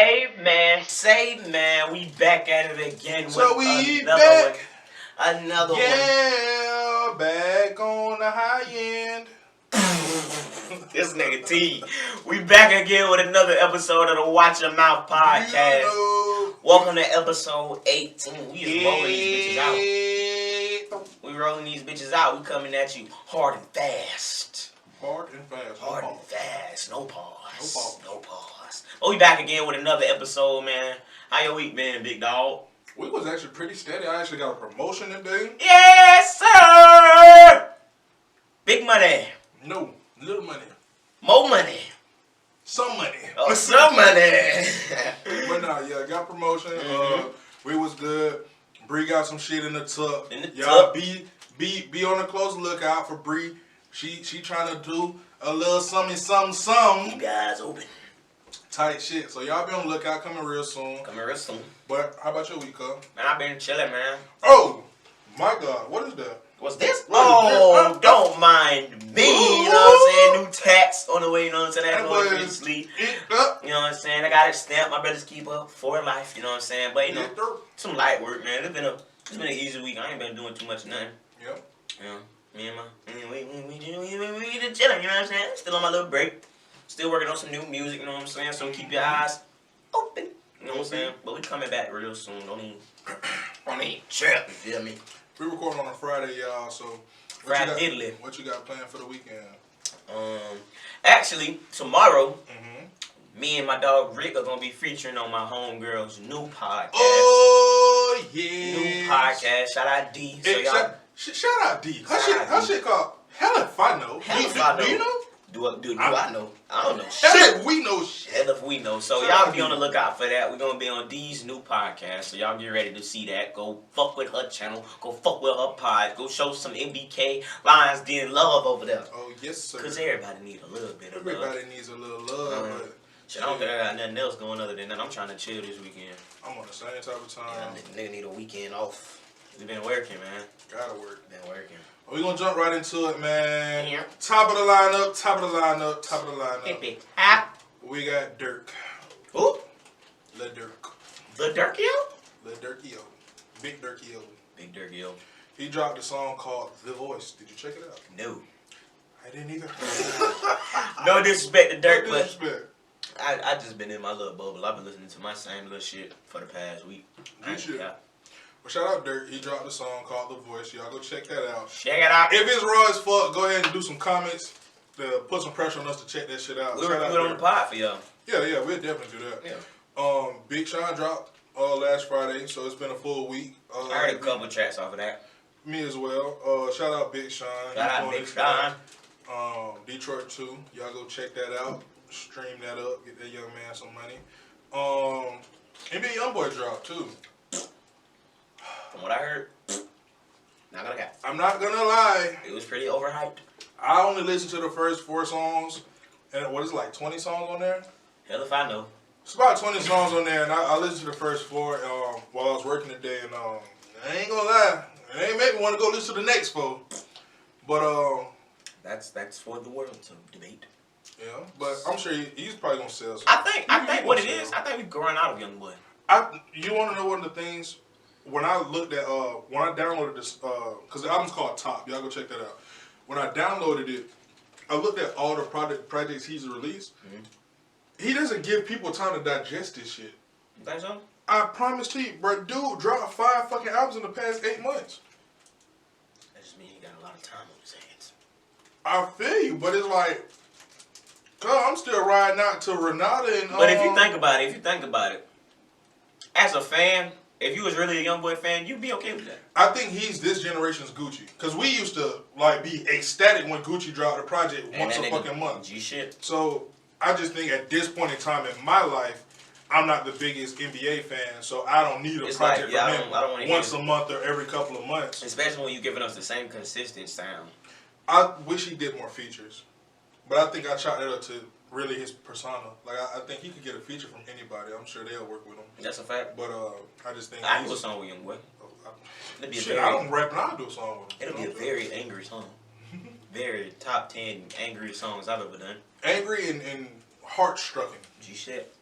Hey man, say man, we back at it again So with we another back. one. Another Yeah, back on the high end. one. This nigga T. We back again with another episode of the Watch Your Mouth podcast. You know, Welcome to episode 18. We just rolling these bitches out. We rolling these bitches out. We coming at you hard and fast. Hard and fast. Hard and fast. No pause. No pause. No pause. But we back again with another episode, man. How your week been, big dog? We was actually pretty steady. I actually got a promotion today. Yes, sir! Big money. No, little money. More money. Some money. Oh, some money. But nah, yeah, got promotion. We was good. Bree got some shit in the tuck. Y'all be on the close lookout for Bree. She trying to do a little something. Keep your eyes open. Tight shit. So y'all be on the lookout. Coming real soon. But how about your week, cuz? Man, I've been chilling, man. Oh, my God. What is that? What's this? What is this? Don't mind me. You know what I'm saying? New tax on the way, you know what I'm saying? That boy to sleep. You know what I'm saying? I got it stamped. My brothers keep up for life, you know what I'm saying? But, you know, some light work, man. It's been an easy week. I ain't been doing too much of nothing. Yep. You know, me and we just chilling, you know what I'm saying? Still on my little break. Still working on some new music, you know what I'm saying? So keep your eyes open, you know what I'm saying? But we coming back real soon. Don't even trip, you feel me? We recording on a Friday, y'all, so what you got planned for the weekend? Actually, tomorrow, me and my dog Rick are gonna be featuring on my homegirl's new podcast. Oh yeah, new podcast. Shout out D. So y'all, shout out D. Her shit called Hell If I Know. Do you know? Do I know? I don't know shit. Hell if we know shit. Hell if we know. So y'all be on the lookout for that. We're gonna be on D's new podcast. So y'all get ready to see that. Go fuck with her channel. Go fuck with her pod. Go show some MBK Lions Den love over there. Oh yes, sir. Cause everybody need a little bit of love. Everybody needs a little love. Shit, I don't think I got nothing else going other than that. I'm trying to chill this weekend. I'm on the same type of time. Yeah, nigga need a weekend off. We been working, man. Gotta work. Been working. We're gonna jump right into it, man. Yeah. Top of the lineup. We got Durk. Who? Lil Durk. Lil Durkio? Lil Durkio. Big Durkio. Big Durkio. He dropped a song called The Voice. Did you check it out? No. I didn't either. No disrespect to Durk, no disrespect. But I just been in my little bubble. I've been listening to my same little shit for the past week. Good shit. Well, shout out Durk. He dropped a song called The Voice. Y'all go check that out. Check it out. If it's raw as fuck, go ahead and do some comments to put some pressure on us to check that shit out. We'll put it on the pod for y'all. Yeah, we'll definitely do that. Yeah. Big Sean dropped last Friday, so it's been a full week. I heard a couple tracks off of that. Me as well. Shout out Big Sean. Shout out Big Sean. Detroit 2. Y'all go check that out. Stream that up. Get that young man some money. NBA Youngboy dropped too. From what I heard, I'm not gonna lie. It was pretty overhyped. I only listened to the first 4 songs, and what is it, like 20 songs on there? Hell if I know. It's about 20 songs on there, and I listened to the first 4 while I was working today, and I ain't gonna lie, it ain't make me want to go listen to the next 4. But that's for the world to debate. Yeah, but I'm sure he's probably gonna sell some. I think what it is, I think we're growing out of Youngboy. You want to know one of the things? When I looked at, when I downloaded this, because the album's called Top, y'all go check that out. When I downloaded it, I looked at all the projects he's released. He doesn't give people time to digest this shit. You think so? I promise to you, bro, dude dropped 5 fucking albums in the past 8 months. That just means he got a lot of time on his hands. I feel you, but it's like, I'm still riding out to Renata and. But if you think about it, as a fan. If you was really a Youngboy fan, you'd be okay with that. I think he's this generation's Gucci. Because we used to like be ecstatic when Gucci dropped a project once a fucking month. G-shit. So I just think at this point in time in my life, I'm not the biggest NBA fan. So I don't need a project from him once a month or every couple of months. Especially when you're giving us the same consistent sound. I wish he did more features. But I think I chalked that up to really his persona. Like I think he could get a feature from anybody. I'm sure they'll work with him. That's a fact. But I just think I do a song with Youngboy. I don't rap and I do a song with him. It'll be a very angry song. Very top 10 angry songs I've ever done. Angry and heart-stricken. G-shit.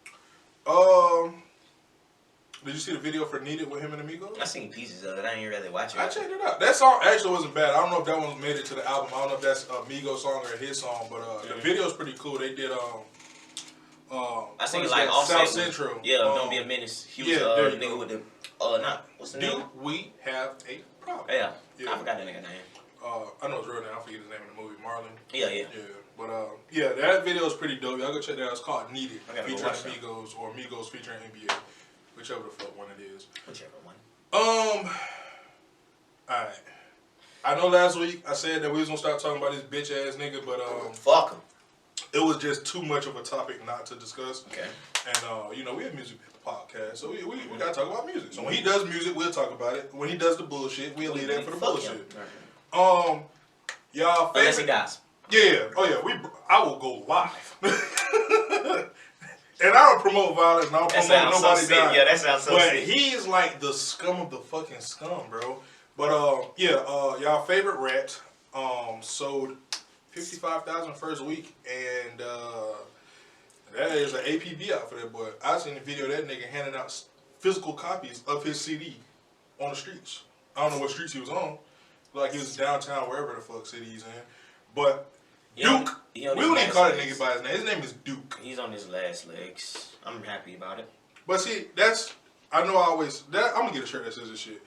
Did you see the video for Needed with him and Amigos? I seen pieces of it. I ain't really watch it. I checked it out. That song actually wasn't bad. I don't know if that one made it to the album. I don't know if that's a Migos song or his song, but the video's pretty cool. They did I seen like South Central. Yeah, Don't Be a Menace. He was there the you nigga go. with the what's the Do name? we have a problem? Yeah, I forgot that nigga name. I know his real name. I forget his name in the movie. Marlon. Yeah. But yeah, that video is pretty dope. Y'all go check that out. It's called Needed, I gotta go featuring watch that. Migos or Migos featuring NBA, whichever the fuck one it is. Whichever one. Alright. I know last week I said that we was gonna start talking about this bitch ass nigga, but Fuck him. it was just too much of a topic not to discuss. Okay. And you know, we have music podcast, so we gotta talk about music. So when he does music, we'll talk about it. When he does the bullshit, we'll leave that for the Fuck bullshit. him. Y'all Unless he favorite? dies. Yeah. Oh yeah. I will go live. And I don't promote violence. And I don't That promote sounds so nobody sick. dying. Yeah, that sounds so But sick. he's like the scum of the fucking scum, bro. But y'all favorite rat sold 55,000 first week, and that is an APB out for that boy. I seen the video of that nigga handing out physical copies of his CD on the streets. I don't know what streets he was on. Like he was downtown, wherever the fuck city he's in. But Duke, we don't even call that nigga by his name. His name is Duke. He's on his last legs. I'm happy about it. But see, I'm gonna get a shirt that says this shit.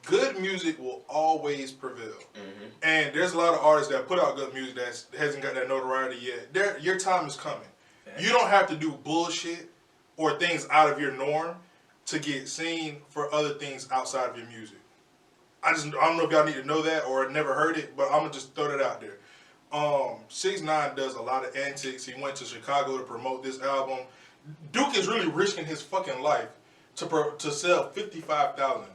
Good music will always prevail. Mm-hmm. And there's a lot of artists that put out good music that hasn't got that notoriety yet. Your time is coming. Yeah. You don't have to do bullshit or things out of your norm to get seen for other things outside of your music. I don't know if y'all need to know that or never heard it, but I'm gonna just throw that out there. 6ix9ine does a lot of antics. He went to Chicago to promote this album. Duke is really risking his fucking life to sell 55,000.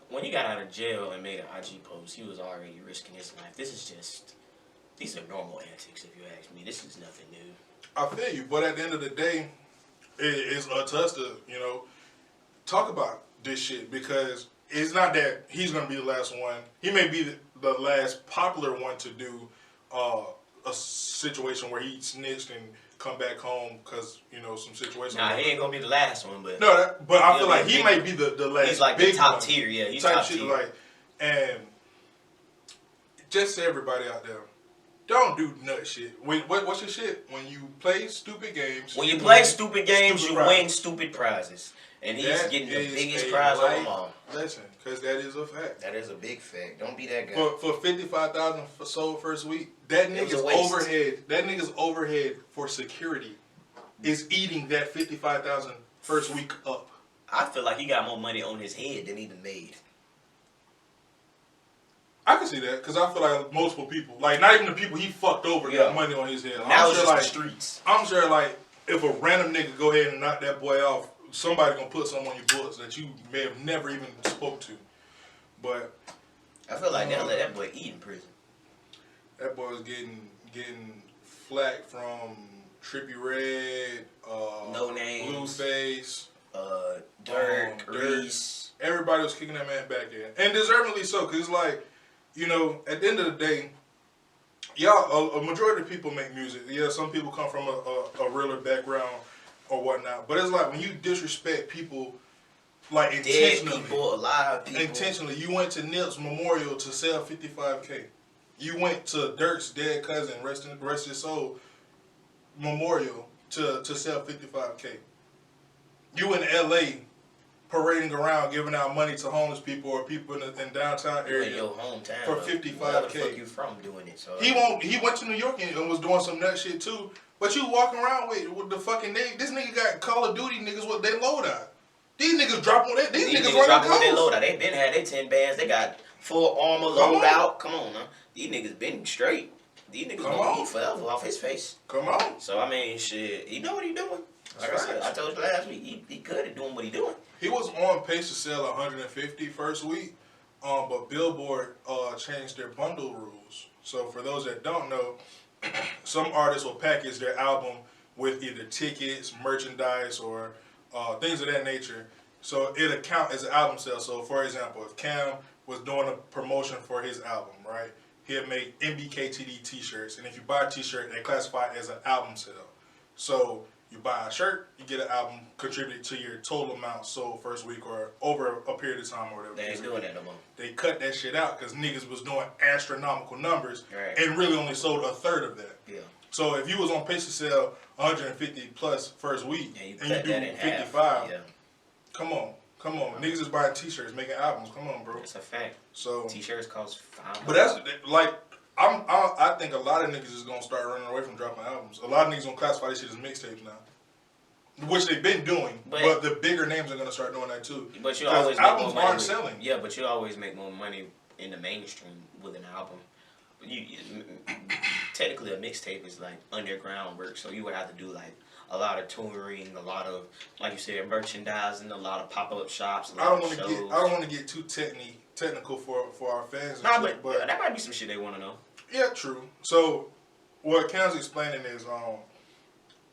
When he got out of jail and made an IG post, he was already risking his life. These are normal antics, if you ask me. This is nothing new. I feel you, but at the end of the day, it's up to us to, talk about this shit, because it's not that he's gonna be the last one. He may be the last popular one to do a situation where he snitched and come back home because some situation. Nah, he ain't gonna be the last one, but but I feel like he might be the last. He's like big the top one. tier, yeah. He's type top shit, tier. like, and just to everybody out there, don't do nut shit. What's your shit? When you play stupid games. When you play stupid games, stupid you prizes. win stupid prizes, and he's That getting the is biggest a prize of life them all. Lesson, because that is a fact. That is a big fact. Don't be that guy. For 55,000 sold first week, that It was a nigga's waste. overhead for security is eating that 55,000 first week up. I feel like he got more money on his head than he done made. I can see that, because I feel like multiple people, like not even the people he fucked over, got money on his head. Now I'm it's sure, just like, the streets. I'm sure, like, if a random nigga go ahead and knock that boy off, somebody gonna put something on your books that you may have never even spoke to. But I feel like they'll let that boy eat in prison. that boy was getting flack from Trippie Redd, No Names, Blueface, Durk, Durk. Reese. Everybody was kicking that man back in, and deservedly so. Cause it's like, at the end of the day, a majority of people make music. Yeah, some people come from a realer background or whatnot, but it's like when you disrespect people, like Dead intentionally. people, alive people. Intentionally, you went to Nip's memorial to sell 55K. You went to Dirk's dead cousin, rest his soul, memorial to sell 55K. You in LA parading around giving out money to homeless people or people in downtown You area in your hometown for though. 55K. Where the fuck you from doing it? So He went to New York and was doing some nut shit too. But you walking around with the fucking nigga. This nigga got Call of Duty niggas with they load out. These niggas dropping with these niggas running dropping with their clothes. load out. They been had their 10 bands. They got full armor load out. Come on, now. These niggas been straight. These niggas gonna eat forever off his face. Come on. So I mean, shit, he know what he doing. Like I said, I told you last week, he good at doing what he doing. He was on pace to sell 150 first week, but Billboard changed their bundle rules. So for those that don't know, some artists will package their album with either tickets, merchandise, or things of that nature. So it'll count as an album sale. So for example, if Kam was doing a promotion for his album, right, he'll make MBKTD t-shirts. And if you buy a t-shirt, they classify it as an album sale. So You buy a shirt, you get an album contributed to your total amount sold first week or over a period of time or whatever. They ain't doing that no more. They cut that shit out because niggas was doing astronomical numbers Right. and really only sold a third of that. Yeah. So if you was on pace to sell 150 plus first week Yeah, and you do 55, yeah. come on. Niggas is buying t-shirts, making albums. Come on, bro. That's a fact. So T-shirts cost $5. but that's like I think a lot of niggas is gonna start running away from dropping albums. A lot of niggas gonna classify this shit as mixtapes now, which they've been doing. But the bigger names are gonna start doing that too. But you always albums aren't selling. Yeah, but you always make more money in the mainstream with an album. You technically a mixtape is like underground work, so you would have to do like a lot of touring, a lot of, like you said, merchandising, a lot of pop-up shops. I don't want to get too technical for our fans. Nah, but that might be some shit they want to know. Yeah, true. So what Cam's explaining is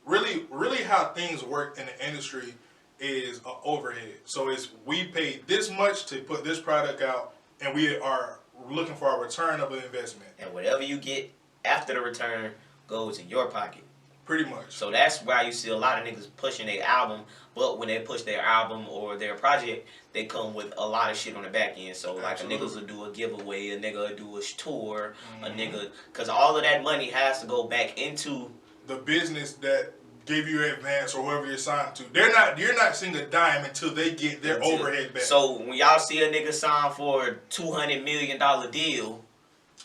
really how things work in the industry is an overhead. So it's we pay this much to put this product out, and we are looking for a return of an investment. And whatever you get after the return goes in your pocket. Pretty much. So that's why you see a lot of niggas pushing their album, but when they push their album or their project, they come with a lot of shit on the back end. So like a niggas will do a giveaway, a nigga will do a tour, a nigga, because all of that money has to go back into the business that gave you advance or whoever you're signed to. You're not seeing a dime until they get their overhead back. So when y'all see a nigga sign for a $200 million deal,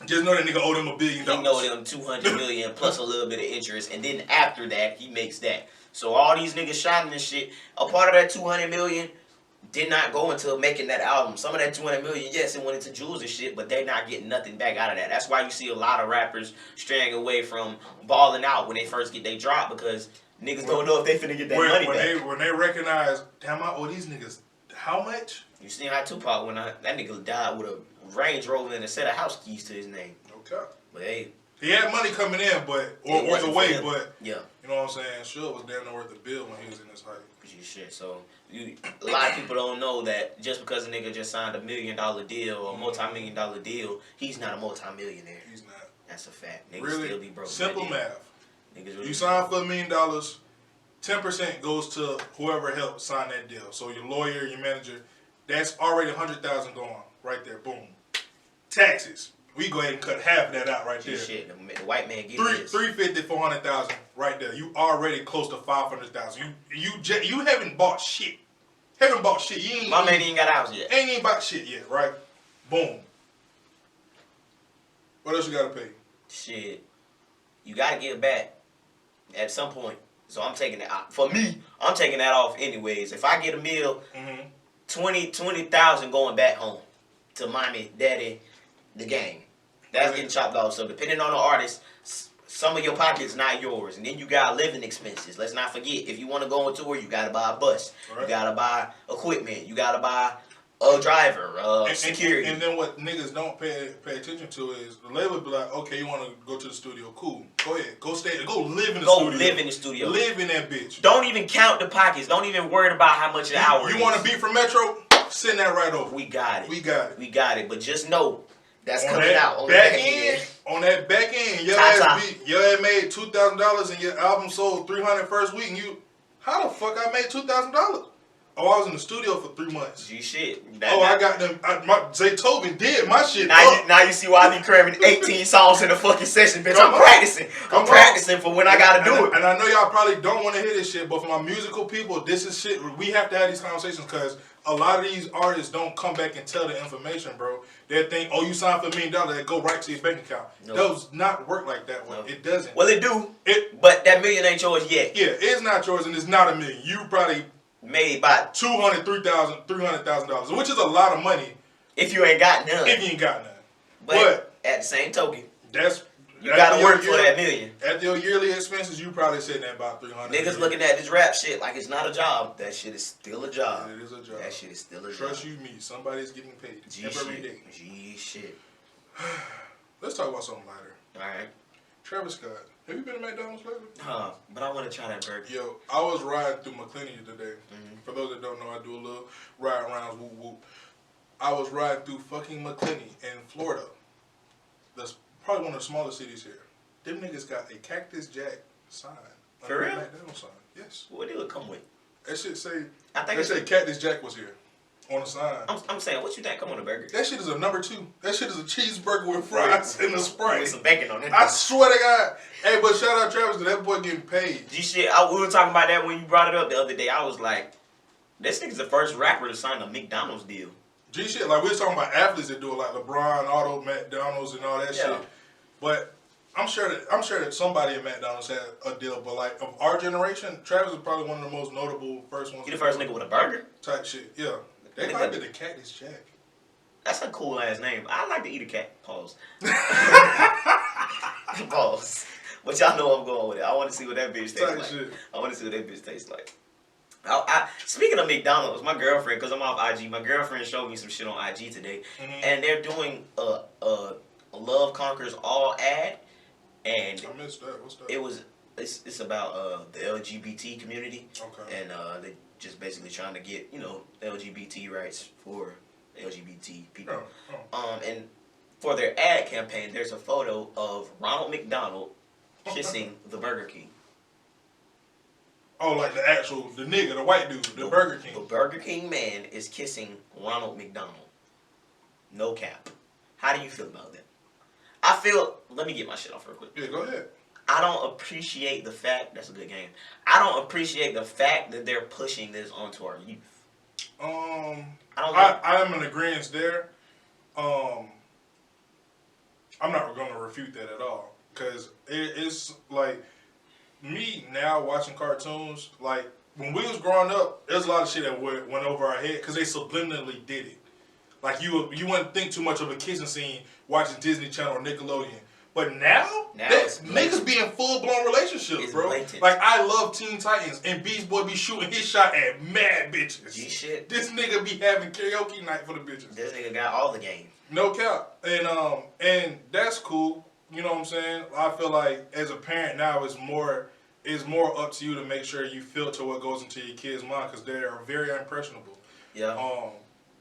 just know that nigga owe them $1 billion. He know them $200 million plus a little bit of interest, and then after that he makes that. So all these niggas shining and shit, a part of that $200 million did not go into making that album. Some of that $200 million, yes, it went into jewels and shit, but they're not getting nothing back out of that. That's why you see a lot of rappers straying away from balling out when they first get their drop, because niggas don't know if they finna get that money back. When they recognize, damn, I owe these niggas how much? You seen how Tupac that nigga died with a Range Rover and a set of house keys to his name. Okay. But hey, he had money coming in, but or the way, but yeah, you know what I'm saying. Sure, was damn near worth the bill when he was in his height. Shit. So a lot of people don't know that just because a nigga just signed $1 million deal or a multi-million-dollar deal, he's not a multi-millionaire. He's not. That's a fact. Niggas really? Still be broke. Simple math. Niggas really you sign for $1 million, 10% goes to whoever helped sign that deal. So your lawyer, your manager, that's already $100,000 gone right there. Boom. Taxes. We go ahead and cut half of that out right there. Shit, the white man get this. $350, $400,000 right there. You already close to $500,000. You haven't bought shit. Haven't bought shit. My man ain't got a house yet. Ain't even bought shit yet, right? Boom. What else you gotta pay? Shit, you gotta give back at some point. So I'm taking that. For me, I'm taking that off anyways. If I get a meal, 20,000 going back home to mommy, daddy, the gang. That's getting chopped off. So depending on the artist, some of your pockets not yours, and then you got living expenses. Let's not forget, if you want to go on tour, you gotta buy a bus, you gotta buy equipment, you gotta buy a driver, security. And then what niggas don't pay attention to is the label be like, okay, you want to go to the studio, cool, go ahead, go live in the studio. Go live in the studio. Live in that bitch. Don't even count the pockets. Don't even worry about how much an hour. You want to be from Metro? Send that right over. We got it. We got it. We got it. But just know that's on coming that out on back the end. On that back end, your ass made $2,000 and your album sold $300 first week, and you, how the fuck I made $2,000? Oh, I was in the studio for 3 months. G shit. I got them. Zaytoven did my shit. Now you see why I be cramming 18 songs in a fucking session, bitch. I'm practicing. I'm practicing for when I gotta do it. And I know y'all probably don't want to hear this shit, but for my musical people, this is shit. We have to have these conversations because a lot of these artists don't come back and tell the information, bro. They think, oh, you signed for $1 million, that go right to your bank account. Nope. Does not work like that way. Nope. It doesn't. Well, it do. But that million ain't yours yet. Yeah, it's not yours, and it's not $1 million. You probably made about $300,000, which is a lot of money. If you ain't got none. If you ain't got none. But at the same token, you gotta gotta work for that million. At your yearly expenses, you probably sitting at about $300. Niggas looking at this rap shit like it's not a job. That shit is still a job. It is a job. That shit is still a job. Trust you me, somebody's getting paid every day. G shit. Let's talk about something lighter. Alright. Travis Scott. Have you been to McDonald's lately? But I want to try that burger. Yo, I was riding through McClenny today. For those that don't know, I do a little ride arounds, whoop whoop. I was riding through fucking McClenny in Florida. That's probably one of the smallest cities here. Them niggas got a Cactus Jack sign. For real? McDonald's sign. Yes. What did it come with? That shit say. I think They say Cactus Jack was here on the sign. I'm saying, what you think come on a burger? That shit is a number 2. That shit is a cheeseburger with fries and a Sprite. With some bacon on it. I swear to God. Hey, but shout out Travis because that boy getting paid. G shit, we were talking about that when you brought it up the other day. I was like, this nigga's the first rapper to sign a McDonald's deal. G shit, like we was talking about athletes that do it, like LeBron, Otto, McDonald's, and all that shit. But I'm sure that somebody at McDonald's had a deal. But like of our generation, Travis is probably one of the most notable first ones. You the first nigga with a burger? Type shit, yeah. They might be the Cactus Jack. That's a cool ass name. I like to eat a cat. Pause. Pause. But y'all know I'm going with it. I want to see what that bitch tastes like. Shit. I want to see what that bitch tastes like. Speaking of McDonald's, my girlfriend, because I'm off IG, my girlfriend showed me some shit on IG today, and they're doing a Love Conquers All ad, and I missed that. What's that? It's about the LGBT community, okay, and they just basically trying to get LGBT rights for LGBT people. And for their ad campaign, there's a photo of Ronald McDonald kissing the Burger King. Oh, like the nigga, the white dude, the Burger King. The Burger King man is kissing Ronald McDonald. No cap. How do you feel about that? Let me get my shit off real quick. Yeah, go ahead. I don't appreciate the fact, that's a good game. I don't appreciate the fact that they're pushing this onto our youth. I am in agreement there. I'm not going to refute that at all. Because it's like, me now watching cartoons, like, when we was growing up, there's a lot of shit that went over our head because they subliminally did it. Like, you wouldn't think too much of a kissing scene watching Disney Channel or Nickelodeon. But now niggas be in full-blown relationships, bro. Blatant. Like, I love Teen Titans, and Beast Boy be shooting his shot at mad bitches. G-shit. This nigga be having karaoke night for the bitches. This nigga got all the game. No cap. And that's cool. You know what I'm saying? I feel like as a parent now, it's more up to you to make sure you filter what goes into your kid's mind because they are very impressionable. Yeah.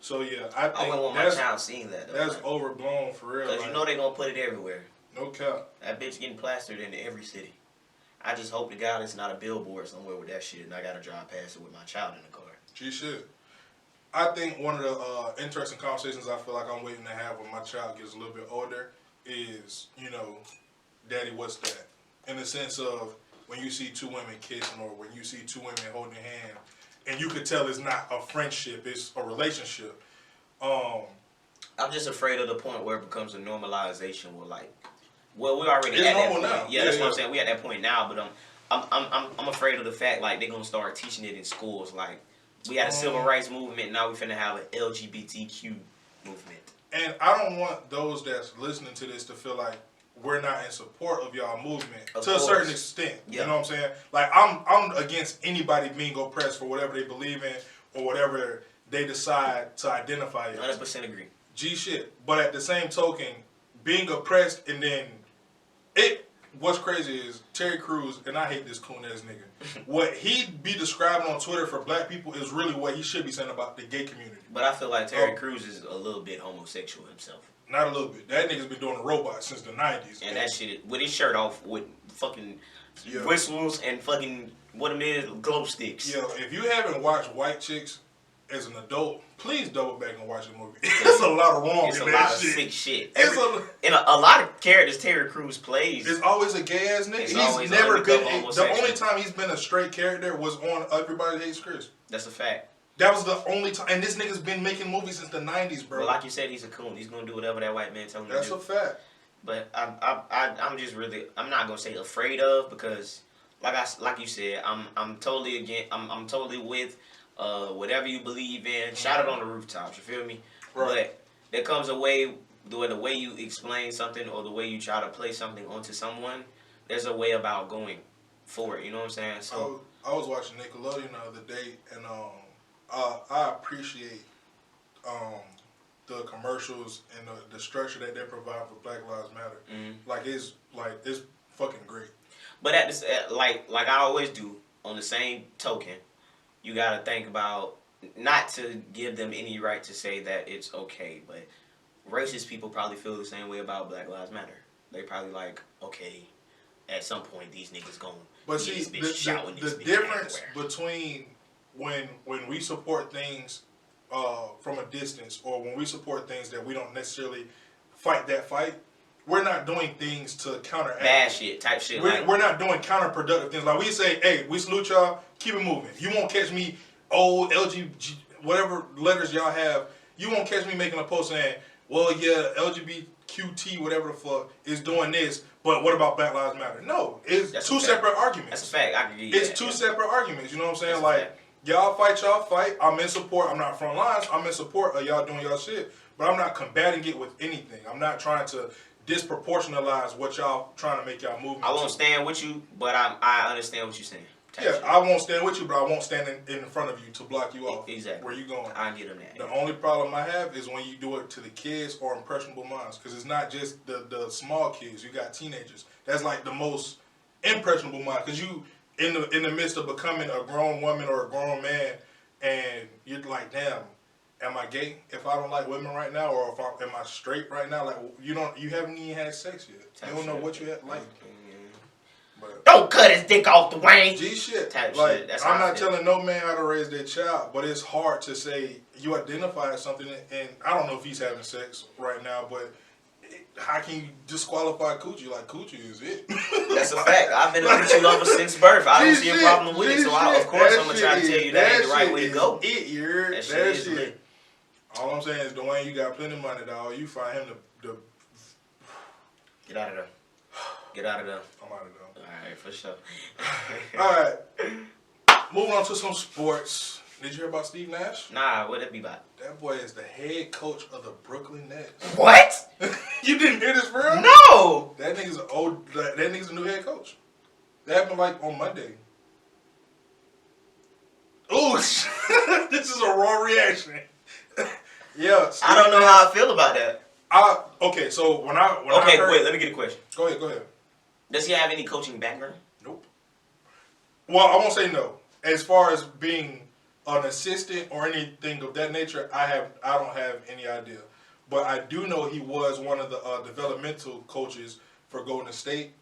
So yeah, I think I wouldn't want my child seeing that though. That's overblown for real. Because you know they gonna put it everywhere. No cap. That bitch getting plastered in every city. I just hope to God it's not a billboard somewhere with that shit and I gotta drive past it with my child in the car. She should. I think one of the interesting conversations I feel like I'm waiting to have when my child gets a little bit older is, Daddy, what's that? In the sense of when you see two women kissing or when you see two women holding hand, and you could tell it's not a friendship, it's a relationship. I'm just afraid of the point where it becomes a normalization where we're already it's at that normal point. now. Yeah, that's what I'm saying. We're at that point now, but I'm afraid of the fact they're gonna start teaching it in schools. Like we had a civil rights movement, now we're finna have an LGBTQ movement. And I don't want those that's listening to this to feel like we're not in support of y'all movement to a certain extent. Yeah. You know what I'm saying? Like I'm against anybody being oppressed for whatever they believe in or whatever they decide to identify as. 100% agree. G shit. But at the same token, being oppressed and then what's crazy is Terry Crews, and I hate this coon ass nigga. What he be describing on Twitter for black people is really what he should be saying about the gay community. But I feel like Terry Crews is a little bit homosexual himself. Not a little bit. That nigga's been doing a robot since the 90s. And that shit, with his shirt off, with fucking whistles and fucking, what it is, glow sticks. Yo, if you haven't watched White Chicks as an adult, please double back and watch the movie. It's a lot of wrong in that shit. It's a lot of sick shit. And a lot of characters Terry Crews plays. It's always a gay ass nigga. He's never been. The only time he's been a straight character was on Everybody Hates Chris. That's a fact. That was the only time. And this nigga's been making movies since the 90s, bro. But like you said, he's a coon. He's gonna do whatever that white man tells him to do. That's a fact. But I'm just really, I'm not gonna say afraid of, because like you said, I'm totally I'm totally with whatever you believe in. Shout it on the rooftops. You feel me? Right. But there comes a way, the way you explain something or the way you try to play something onto someone, there's a way about going for it. You know what I'm saying? So I was watching Nickelodeon the other day, and I appreciate the commercials and the structure that they provide for Black Lives Matter. Mm-hmm. It's fucking great. But at this, like I always do, on the same token, you gotta think about not to give them any right to say that it's okay, but racist people probably feel the same way about Black Lives Matter. They probably like, okay, at some point these niggas gon' But see, the difference between when we support things from a distance, or when we support things that we don't necessarily fight that fight, we're not doing things to counteract bad shit type shit. We're not doing counterproductive things. Like we say, hey, we salute y'all, keep it moving. You won't catch me LG whatever letters y'all have. You won't catch me making a post saying, well, yeah, LGBTQT whatever the fuck is doing this, but what about Black Lives Matter? No, it's two separate arguments. That's a fact. I can give you It's that, two separate arguments. You know what I'm saying? That's like, y'all fight. I'm in support. I'm not front lines. I'm in support of y'all doing y'all shit. But I'm not combating it with anything. I'm not trying to disproportionalize what y'all trying to make y'all move. I won't stand with you, but I understand what you're saying. Yeah, I won't stand with you, but I won't stand in front of you to block you off. Exactly. Where you going? I get them that. The only problem I have is when you do it to the kids or impressionable minds, because it's not just the small kids. You got teenagers. That's like the most impressionable mind, because you in the midst of becoming a grown woman or a grown man, and you're like, damn, am I gay if I don't like women right now, or am I straight right now? Like you haven't even had sex yet. You don't know what you like. But don't cut his dick off the Wayne. G shit. Type like, shit. That's I'm not telling no man how to raise their child, but it's hard to say you identify as something, and I don't know if he's having sex right now, but how can you disqualify coochie? Like, coochie is it. That's a fact. I've been a coochie lover since birth. I don't see a problem with it, so of course I'm going to try to tell you that ain't the right way to go. That shit is lit. All I'm saying is, Dwayne, you got plenty of money, dog. You find him to get out of there. Get out of there. I'm out of there. Alright, for sure. Alright. Moving on to some sports. Did you hear about Steve Nash? Nah, what it be about? That boy is the head coach of the Brooklyn Nets. What? You didn't hear this, bro? No! That nigga's a new head coach. That happened like on Monday. Ooh, this is a raw reaction. Yeah. I don't know how I feel about that. Okay, so when I heard, wait, let me get a question. Go ahead. Does he have any coaching background? Nope. Well, I won't say no. As far as being an assistant or anything of that nature, I don't have any idea. But I do know he was one of the developmental coaches for Golden State.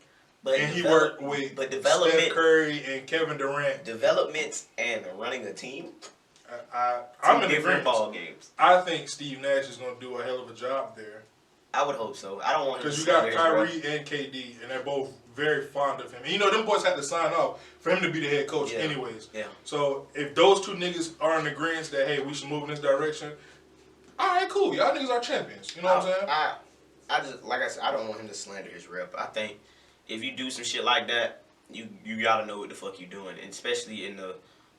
And he worked with Steph Curry and Kevin Durant. Development and running a team? I'm in different ball games. I think Steve Nash is going to do a hell of a job there. I would hope so. I don't want him to. Because you got Kyrie and KD, and they're both very fond of him. And them boys had to sign off for him to be the head coach anyways. Yeah. So if those two niggas are in agreement that, hey, we should move in this direction, all right, cool. Y'all niggas are champions. You know what I'm saying? I just, like I said, I don't want him to slander his rep. I think if you do some shit like that, you gotta know what the fuck you're doing. And especially in the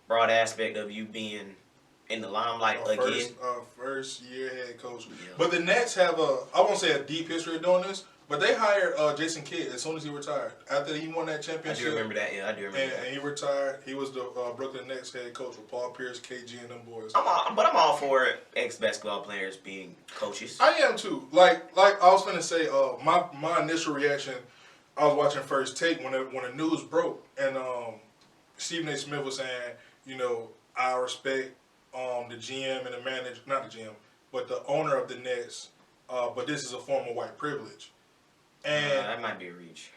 broad aspect of you being in the limelight again. First year head coach. Yeah. But the Nets have I won't say a deep history of doing this, but they hired Jason Kidd as soon as he retired. After he won that championship. I do remember that, yeah, I do remember that. And he retired. He was the Brooklyn Nets head coach with Paul Pierce, KG, and them boys. But I'm all for ex-basketball players being coaches. I am too. Like I was finna say, my initial reaction, I was watching First Take when the news broke, and Stephen A. Smith was saying, I respect the GM and the manager, not the GM, but the owner of the Nets, but this is a form of white privilege. And that might be a reach.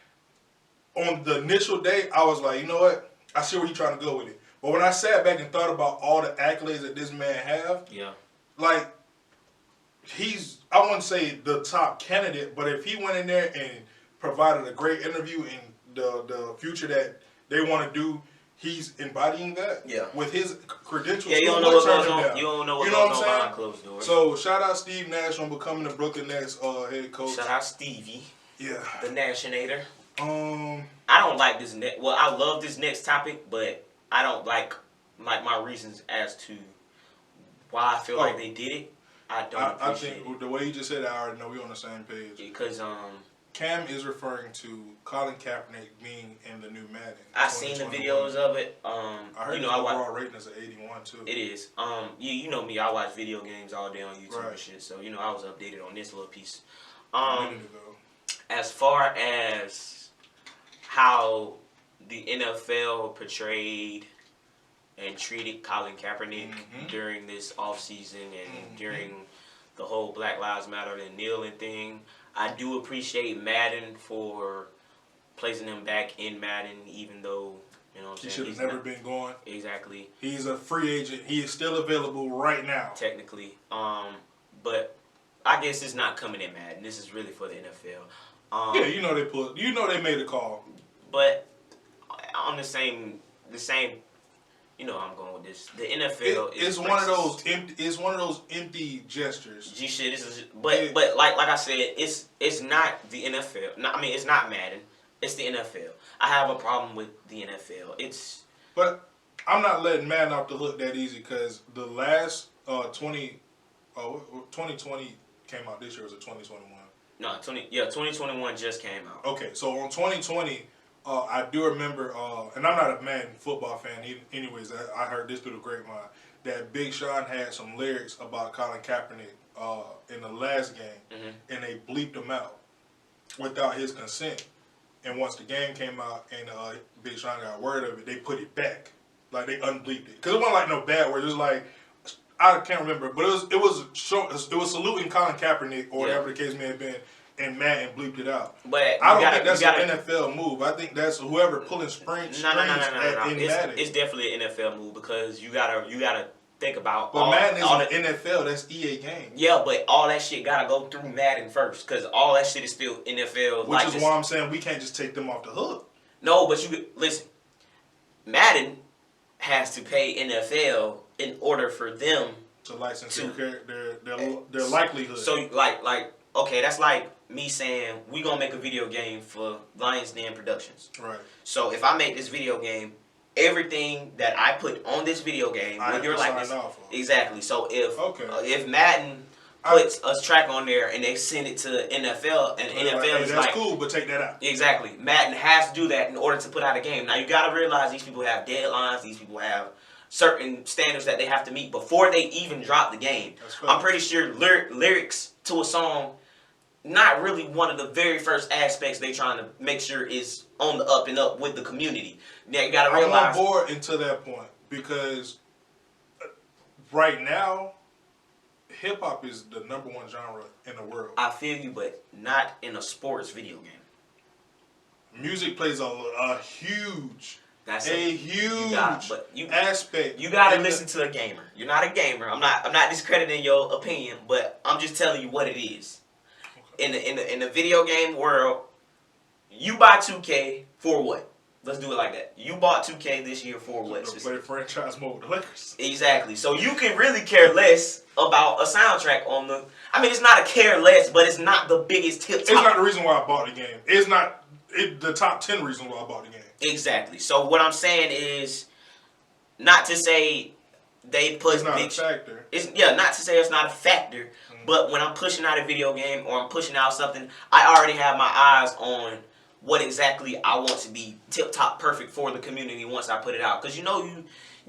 On the initial day, I was like, you know what? I see where you're trying to go with it. But when I sat back and thought about all the accolades that this man have, like, I wouldn't say the top candidate, but if he went in there and provided a great interview in the future that they want to do, he's embodying that with his credentials. Yeah, you don't know what goes on. You don't know what goes on behind closed doors. So shout out Steve Nash on becoming the Brooklyn Nets head coach. Shout out Stevie. Yeah. The Nashinator. I don't like this next. Well, I love this next topic, but I don't like my reasons as to why I feel like they did it. I don't appreciate I think the way you just said it, I already know we're on the same page. Because Kam is referring to Colin Kaepernick being in the new Madden. I seen the videos of it. I heard the overall rating is 81 too. It is. You know me. I watch video games all day on YouTube and shit. So I was updated on this little piece. As far as how the NFL portrayed and treated Colin Kaepernick during this offseason and during the whole Black Lives Matter and kneeling thing, I do appreciate Madden for placing him back in Madden, even though, you know what I'm He saying? should have never been going. Exactly. He's a free agent. He is still available right now. Technically. But I guess it's not coming in Madden. This is really for the NFL. Yeah, they made a call. But on the same, you know how I'm going with this. The NFL is one of those empty. It's one of those empty gestures. G shit. This is, but like I said, it's not the NFL. No, I mean, it's not Madden. It's the NFL. I have a problem with the NFL. But I'm not letting Madden off the hook that easy because the last 2020 came out this year. Was it 2021? No, 2021 just came out. Okay, so on 2020. I do remember, and I'm not a Madden football fan anyways, I heard this through the grapevine, that Big Sean had some lyrics about Colin Kaepernick in the last game, and they bleeped him out without his consent. And once the game came out and Big Sean got word of it, they put it back. Like, they unbleeped it. Because it wasn't like no bad words. It was like, I can't remember, but it was saluting Colin Kaepernick, or whatever the case may have been, and Madden bleeped it out. But I don't think that's an NFL move. I think that's whoever pulling strings No. in Madden. It's definitely an NFL move because you gotta think about. But Madden is an NFL. That's EA game. Yeah, but all that shit gotta go through Madden first because all that shit is still NFL. Which is why I'm saying we can't just take them off the hook. No, but listen. Madden has to pay NFL in order for them to license their likelihood. So okay, that's like me saying we gonna make a video game for Lions Den Productions. Right. So if I make this video game, everything that I put on this video game with your likeness, exactly. So if Madden puts a track on there and they send it to NFL and NFL is that's cool, but take that out. Exactly. Madden has to do that in order to put out a game. Now you gotta realize these people have deadlines. These people have certain standards that they have to meet before they even drop the game. I'm pretty sure lyrics to a song. Not really one of the very first aspects they trying to make sure is on the up and up with the community. Now you gotta realize. I'm on board until that point because right now, hip hop is the #1 genre in the world. I feel you, but not in a sports video game. Music plays a huge. That's a huge aspect. You gotta listen to a gamer. You're not a gamer. I'm not discrediting your opinion, but I'm just telling you what it is. In the video game world, you buy 2K for what? Let's do it like that. You bought 2K this year for what? To play franchise mode with the Lakers. Exactly. So you can really care less about a soundtrack on the. I mean, it's not a care less, but it's not the biggest tip. It's not the reason why I bought the game. It's not the top 10 reasons why I bought the game. Exactly. So what I'm saying is, not to say they put. It's not a factor. Not to say it's not a factor. But when I'm pushing out a video game or I'm pushing out something, I already have my eyes on what exactly I want to be tip-top perfect for the community once I put it out. Because you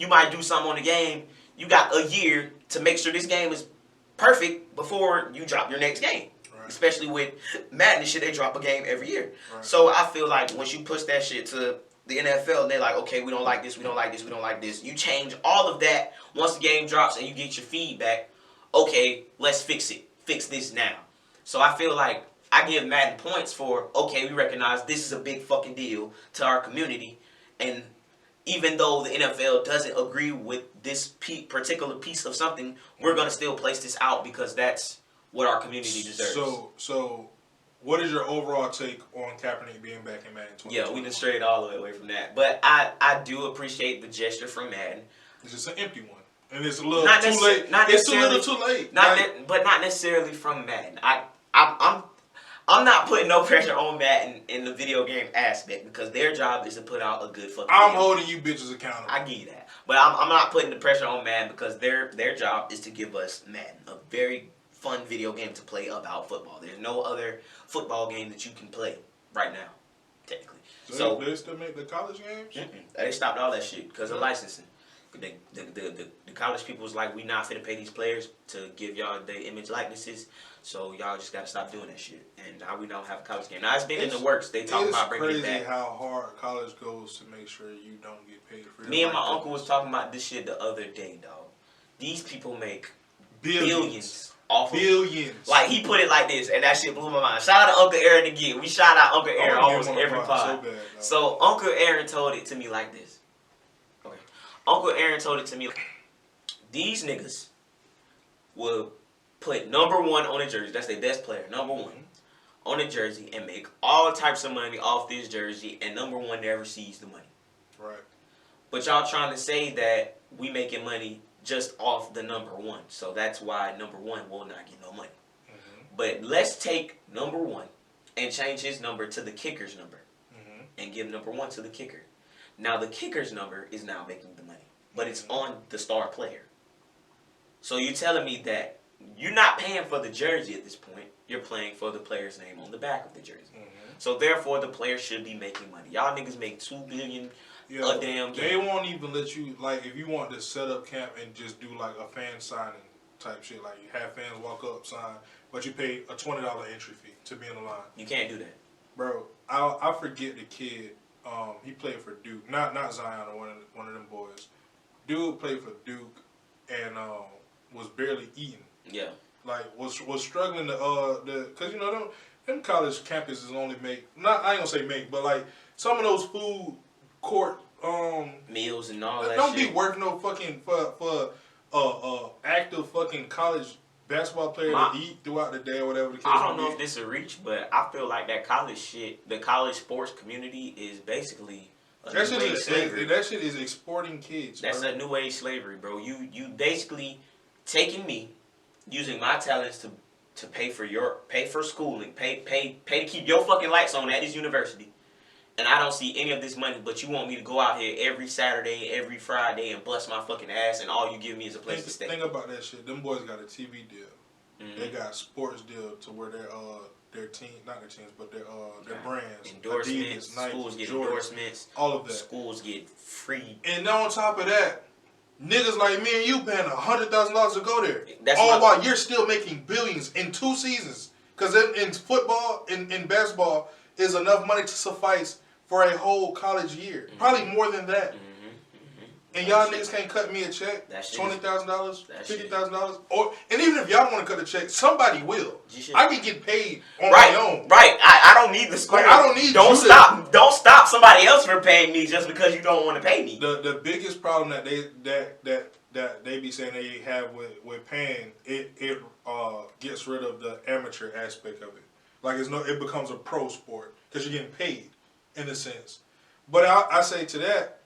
might do something on the game. You got a year to make sure this game is perfect before you drop your next game. Right. Especially with Madden and shit, they drop a game every year. Right. So I feel like once you push that shit to the NFL, they're like, okay, we don't like this, we don't like this, we don't like this. You change all of that once the game drops and you get your feedback. Okay, let's fix it. Fix this now. So I feel like I give Madden points for, okay, we recognize this is a big fucking deal to our community. And even though the NFL doesn't agree with this particular piece of something, we're going to still place this out because that's what our community deserves. So what is your overall take on Kaepernick being back in Madden 2021? Yeah, we done strayed all the way away from that. But I do appreciate the gesture from Madden. It's just an empty one. And it's a little too late. It's a little too late. But not necessarily from Madden. I'm not putting no pressure on Madden in the video game aspect because their job is to put out a good fucking game. I'm holding you bitches accountable. I give you that. But I'm not putting the pressure on Madden because their job is to give us Madden, a very fun video game to play about football. There's no other football game that you can play right now, technically. So they still make the college games? They stopped all that shit because of licensing. The college people was like, we not finna pay these players to give y'all their image likenesses, so y'all just gotta stop doing that shit. And now we don't have a college game. Now it's been in the works. They talking about bringing it back. It's crazy how hard college goes to make sure you don't get paid for it. Me and my uncle was talking about this shit the other day, dog. These people make billions off billions. Like, he put it like this, and that shit blew my mind. Shout out to Uncle Aaron again. We shout out Uncle Aaron almost every pod. So Uncle Aaron told it to me like this. Okay. Uncle Aaron told it to me like, these niggas will put number 1 on a jersey. That's their best player, number 1. On a jersey and make all types of money off this jersey, and number 1 never sees the money. Right. But y'all trying to say that we making money just off the number 1. So that's why number 1 will not get no money. But let's take number 1 and change his number to the kicker's number. And give number 1 to the kicker. Now the kicker's number is now making the money. But it's on the star player. So you're telling me that you're not paying for the jersey at this point. You're playing for the player's name on the back of the jersey. So therefore, the player should be making money. Y'all niggas make $2 billion a damn game. They won't even let you, like, if you want to set up camp and just do like a fan signing type shit, like you have fans walk up, sign, but you pay a $20 entry fee to be in the line. You can't do that, bro. I forget the kid. He played for Duke, not Zion or one of them boys. Dude played for Duke and was barely eating. Yeah. Like was struggling to because you know them college campuses only make I ain't gonna say make, but like some of those food court meals and all that. Don't shit. be working no fucking for active fucking college basketball player to eat throughout the day or whatever the case. I don't know if this is a reach, but I feel like that college shit, the college sports community is basically that shit is exporting kids. That's a new age slavery, bro. You basically taking me, using my talents to pay for schooling, pay to keep your fucking lights on at this university. And I don't see any of this money, but you want me to go out here every Saturday, every Friday, and bust my fucking ass, and all you give me is a place to stay. Think about that shit. Them boys got a TV deal. They got a sports deal to where their team, not their teams, but their brands, endorsements. Adidas, Nike, schools get Jordan, endorsements. all of that. Schools get free. And on top of that, niggas like me and you paying $100,000 to go there. All while you're still making billions in 2 seasons. Because in football, in basketball, is enough money to suffice for a whole college year. Probably more than that. And y'all niggas can't cut me a check. $20,000, $50,000. And even if y'all want to cut a check, somebody will. I can get paid on my own. Right. I don't need the school. Like, I don't need Don't stop somebody else from paying me just because you don't want to pay me. The biggest problem that they be saying they have with paying, it gets rid of the amateur aspect of it. Like it becomes a pro sport because you're getting paid in a sense. But I say to that,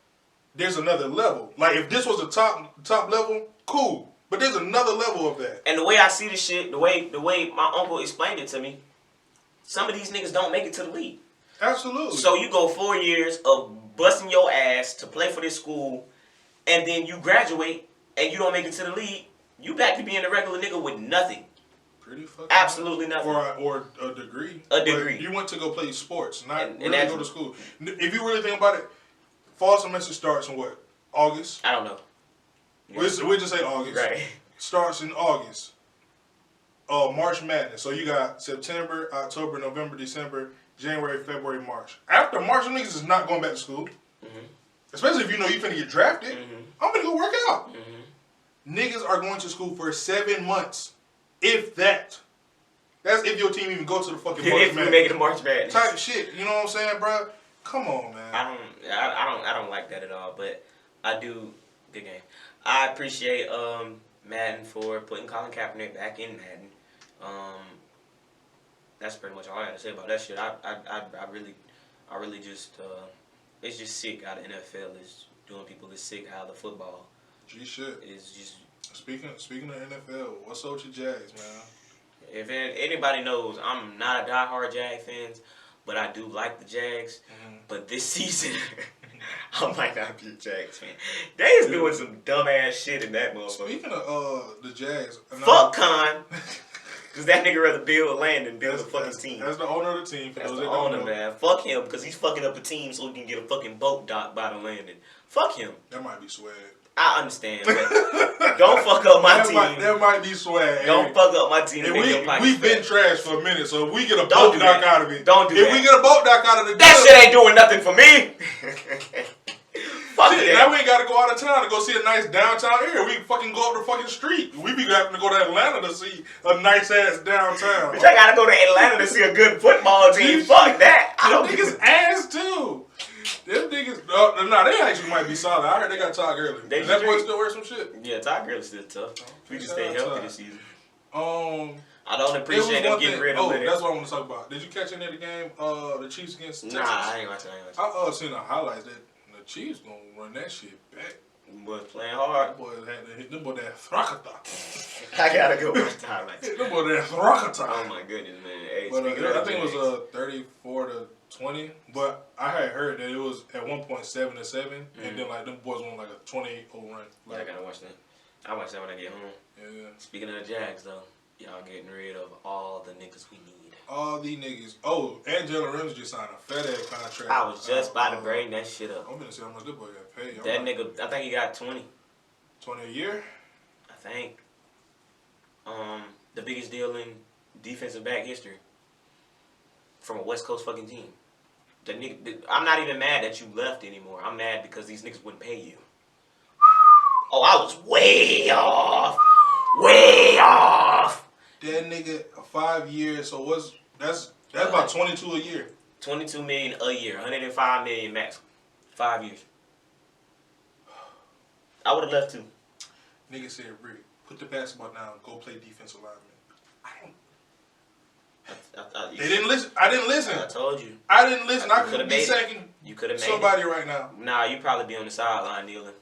there's another level. Like if this was a top level, cool. But there's another level of that. And the way I see this shit, the way my uncle explained it to me, some of these niggas don't make it to the league. Absolutely. So you go 4 years of busting your ass to play for this school, and then you graduate and you don't make it to the league. You back to being a regular nigga with nothing. Pretty fucking absolutely nothing. Or a degree. A degree. But you went to go play sports, not really go to school. If you really think about it, fall semester starts in what? August? I don't know. Yeah. We'll just say August. Right. Starts in August. March Madness. So you got September, October, November, December, January, February, March. After March, niggas is not going back to school. Especially if you know you finna get drafted. I'm finna go work out. Niggas are going to school for 7 months. If that. That's if your team even go to the fucking March Madness. If we make it a March Madness. Type shit. You know what I'm saying, bro? Come on, man. I don't like that at all, but I do. Good game. I appreciate Madden for putting Colin Kaepernick back in Madden. That's pretty much all I got to say about that shit. I really just it's just sick how the NFL is doing people this sick how the football shit is just. Speaking of NFL, what's up with your Jags, man? If anybody knows, I'm not a diehard Jag fan, but I do like the Jags. But this season, I might not be a Jags fan. They is doing some dumbass shit in that motherfucker. Speaking of the Jags, fuck Khan, because that nigga rather build land than build a fucking team. That's the owner of the team. That's the owner, man. Fuck him, because he's fucking up a team so he can get a fucking boat dock by the landing. Fuck him. That might be swag. I understand, but don't fuck up my team. That might be swag. Don't fuck up my team. We've been trash for a minute, so if we get a boat dock out of it. Don't do that. If we get a boat dock out of it, that shit ain't doing nothing for me. Fuck Shit, that. now we ain't gotta go out of town to go see a nice downtown area. We can fucking go up the fucking street. We be having to go to Atlanta to see a nice ass downtown. Bitch, I gotta go to Atlanta to see a good football team. Fuck that. I Them don't niggas ass too. Them niggas, nah, they actually might be solid. I heard they got Todd Gurley. They That boy should. still wear some shit. Yeah, Todd Gurley's still tough. We just stay healthy this season. I don't It appreciate them getting rid of Oh, Leonard. that's what I want to talk about. Did you catch any of the game? The Chiefs against Texas? Nah, I ain't watching. I seen the highlights that the Chiefs gonna run that shit back. Boys playing hard. Them boys had to hit them boy that thrakata. I gotta go watch the highlights. Them boy that thrakata. Oh my goodness, man. Hey, But speaking of I think it Jags, was 34-20. But I had heard that it was at one point 7-7, and then like them boys won like a 28-0 run. yeah, I gotta watch that. I watch that when I get home. Yeah. Speaking of the Jags, though, y'all getting rid of all the niggas we need. All these niggas. Oh, and Jalen Ramsey just signed a fat ass contract. I was just about to bring that shit up. I'm gonna see how much that boy got paid. That nigga, I think he got 20. 20 a year. I think. The biggest deal in defensive back history from a West Coast fucking team. The nigga, I'm not even mad that you left anymore. I'm mad because these niggas wouldn't pay you. Oh, I was way off. Way off. That nigga 5 years. So that's about 22 a year. 22 million a year, 105 million max, 5 years. I would have left too. Nigga said, Rick, put the basketball down, go play defensive lineman. They didn't listen. I didn't listen. I told you. I didn't listen. I You could coulda be made it. second. You could have made Somebody right now. it. Nah, you probably be on the sideline kneeling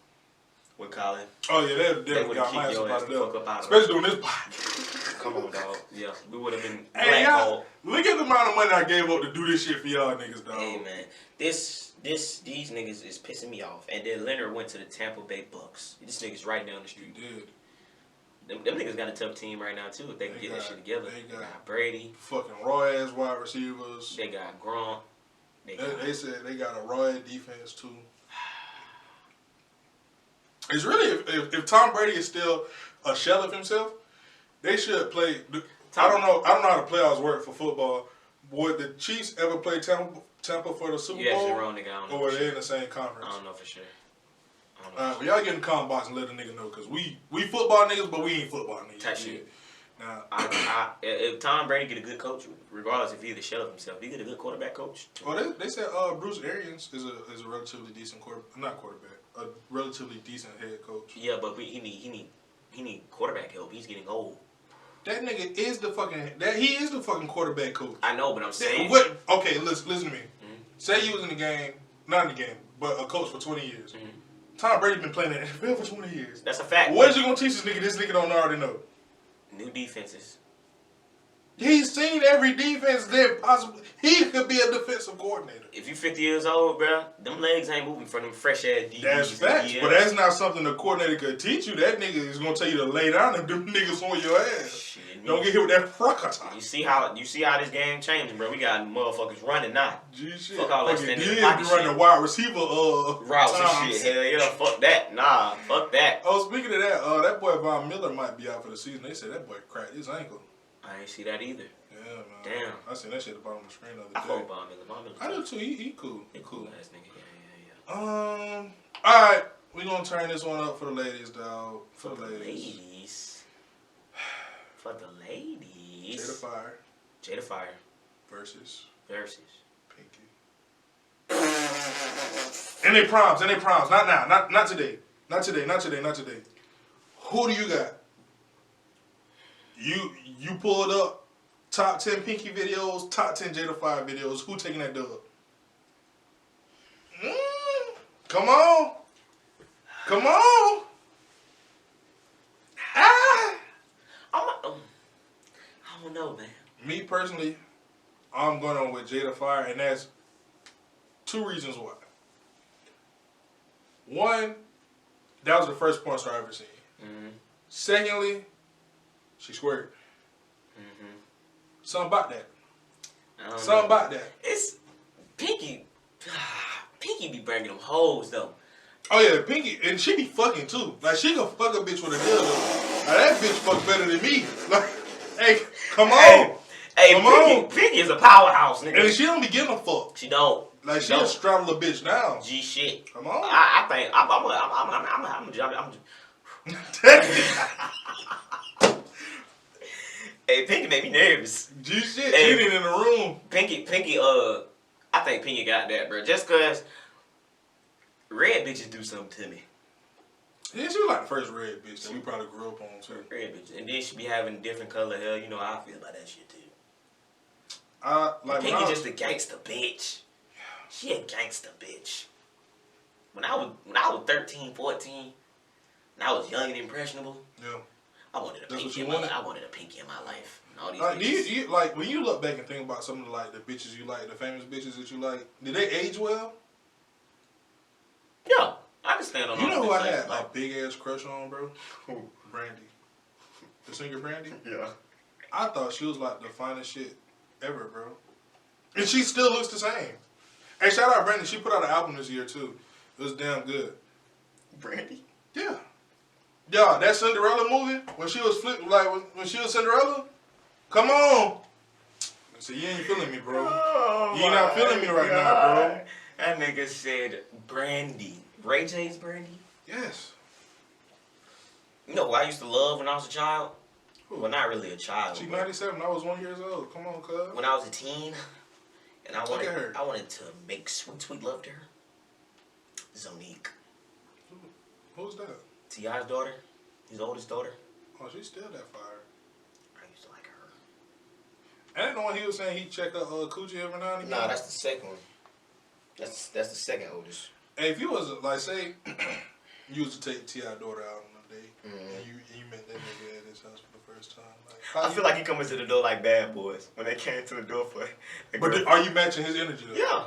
with Colin. Oh yeah, They they would got have my kicked your ass somebody the else. fuck up out of Especially doing this podcast. Come on, dog. Yeah, we would have been Hey, blackballed. y'all, look at the amount of money I gave up to do this shit for y'all niggas, dog. Hey man, these niggas is pissing me off. And then Leonard went to the Tampa Bay Bucks. This nigga's right down the You street. did. Them niggas got a tough team right now too. If they can get that shit together. They They got got Brady. fucking raw ass wide receivers. They got Gronk. They said they got a raw ass defense too. It's really if Tom Brady is still a shell of himself, they should play. I don't know how the playoffs work for football. Would the Chiefs ever play Tampa for the Super You actually Bowl? wrong, nigga. I don't know Or were for they sure. in the same conference? I don't know for sure. Well, y'all get in the comment box and let a nigga know, because we football niggas, but we ain't football niggas. Type shit. Now, If Tom Brady get a good coach, regardless if he the shell of himself, he get a good quarterback coach. well, they said Bruce Arians is a relatively decent a relatively decent head coach. Yeah, but he need quarterback help. He's getting old. That nigga is the fucking quarterback coach. I know, but I'm saying. What? Okay, listen to me. Mm-hmm. Say you was in the game, not in the game, but a coach for 20 years. Mm-hmm. Tom Brady been playing in the NFL for 20 years. That's a fact. What is you gonna teach this nigga? This nigga don't already know. New defenses. He's seen every defense there possible. He could be a defensive coordinator. If you 50 years old, bro, them legs ain't moving for them fresh ass DBs. That's facts, but that's not something the coordinator could teach you. That nigga is gonna tell you to lay down and them niggas on your ass. Shit, Don't get hit with that fracata. You see how this game changing, bro. We got motherfuckers running now. G shit. Fuck all that Fucking standing in the Diaz pocket be running shit. wide receiver Routes times. and shit. Hell yeah, fuck that. Nah, fuck that. Oh, speaking of that, that boy Von Miller might be out for the season. They said that boy cracked his ankle. I ain't see that either. Yeah, man. Damn. I seen that shit at the bottom of the screen the I other day. fuck Von Miller. Von Miller. I do too. He cool. He Cool cool. ass nigga. Yeah. All right. We gonna turn this one up for the ladies, dog. For the ladies. Ladies. For the ladies. Jada Fire Jada Fire versus versus. Pinky. And they proms. Not now. Not today. Not today. Who do you got? You pulled up top 10 Pinky videos, top 10 Jada Fire videos. Who taking that dub? Come on. I don't know, man. Me personally, I'm going on with Jada Fire, and that's two reasons why. One, that was the first porn star I ever seen. Mm-hmm. Secondly, she squared. Mm-hmm. Something about that. Something about that. It's Pinky. Pinky be bringing them hoes though. Oh yeah, Pinky, and she be fucking too. Like she can fuck a bitch with a dildo. Now that bitch fuck better than me. Like, hey, come on. Hey, Come on. Pinky is a powerhouse, nigga. And she don't be getting a fuck. She don't. Like she'll straddle a bitch down. G shit. Come on. I think I'm Hey, Pinky made me nervous. G shit. Hey, cheating in the room. Pinky. I think Pinky got that, bro. Just cause red bitches do something to me. Yeah, she was like the first red bitch that we probably grew up on too. Red bitch, and then she be having different color hair. You know how I feel about that shit too. Like Pinky just a gangster bitch. She a gangster bitch. When I was 13, 14, and I was young and impressionable. Yeah. I wanted a pinky in my life. I wanted a pinky in my life. And all these like, do you like when you look back and think about some of the like the bitches you like, the famous bitches that you like, did they age well? Yeah, I can stand on. You know who I had a big ass crush on, bro? Who? Brandy, the singer Brandy. Yeah. I thought she was like the finest shit ever, bro. And she still looks the same. Hey, shout out Brandy. She put out an album this year too. It was damn good. Brandy. Yeah. Yeah, that Cinderella movie when she was when she was Cinderella. Come on. So you ain't feeling me, bro. You ain't not feeling me right now, bro. That nigga said Brandy. Ray J's Brandy? Yes. You know who I used to love when I was a child? Who? Well, not really a child. She 97. I was 1 year old. Come on, cuz. When I was a teen, and I wanted to make sweet love to her. Zonique. Who's that? T.I.'s daughter. His oldest daughter. Oh, she's still that fire. I used to like her. I didn't know when he was saying he check out coochie every now and again. Nah, that's the second one. That's the second oldest. Hey, if you was like, say, you was to take T.I. daughter out on a date, and you met that nigga at his house for the first time. Like, I feel like he coming to the door like Bad Boys when they came to the door for. But are you matching his energy though? Yeah.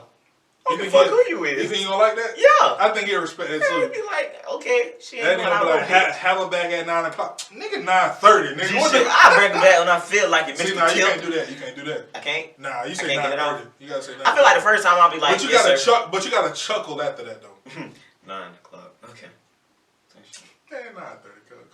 You fuck who you is. You think you gonna like that? Yeah. I think he'll respect that too. He'd be like, okay, she ain't going out. Like, have her back at 9 o'clock. Nigga, 9:30. Nigga, I bring it back when I feel like it. See, nah, you can't do that. You can't do that. I can't. Nah, you say 9:30. You gotta say 9:30. I feel like the first time I'll be like, but you gotta chuckle after that though. 9 o'clock. Okay. Man, 9:30.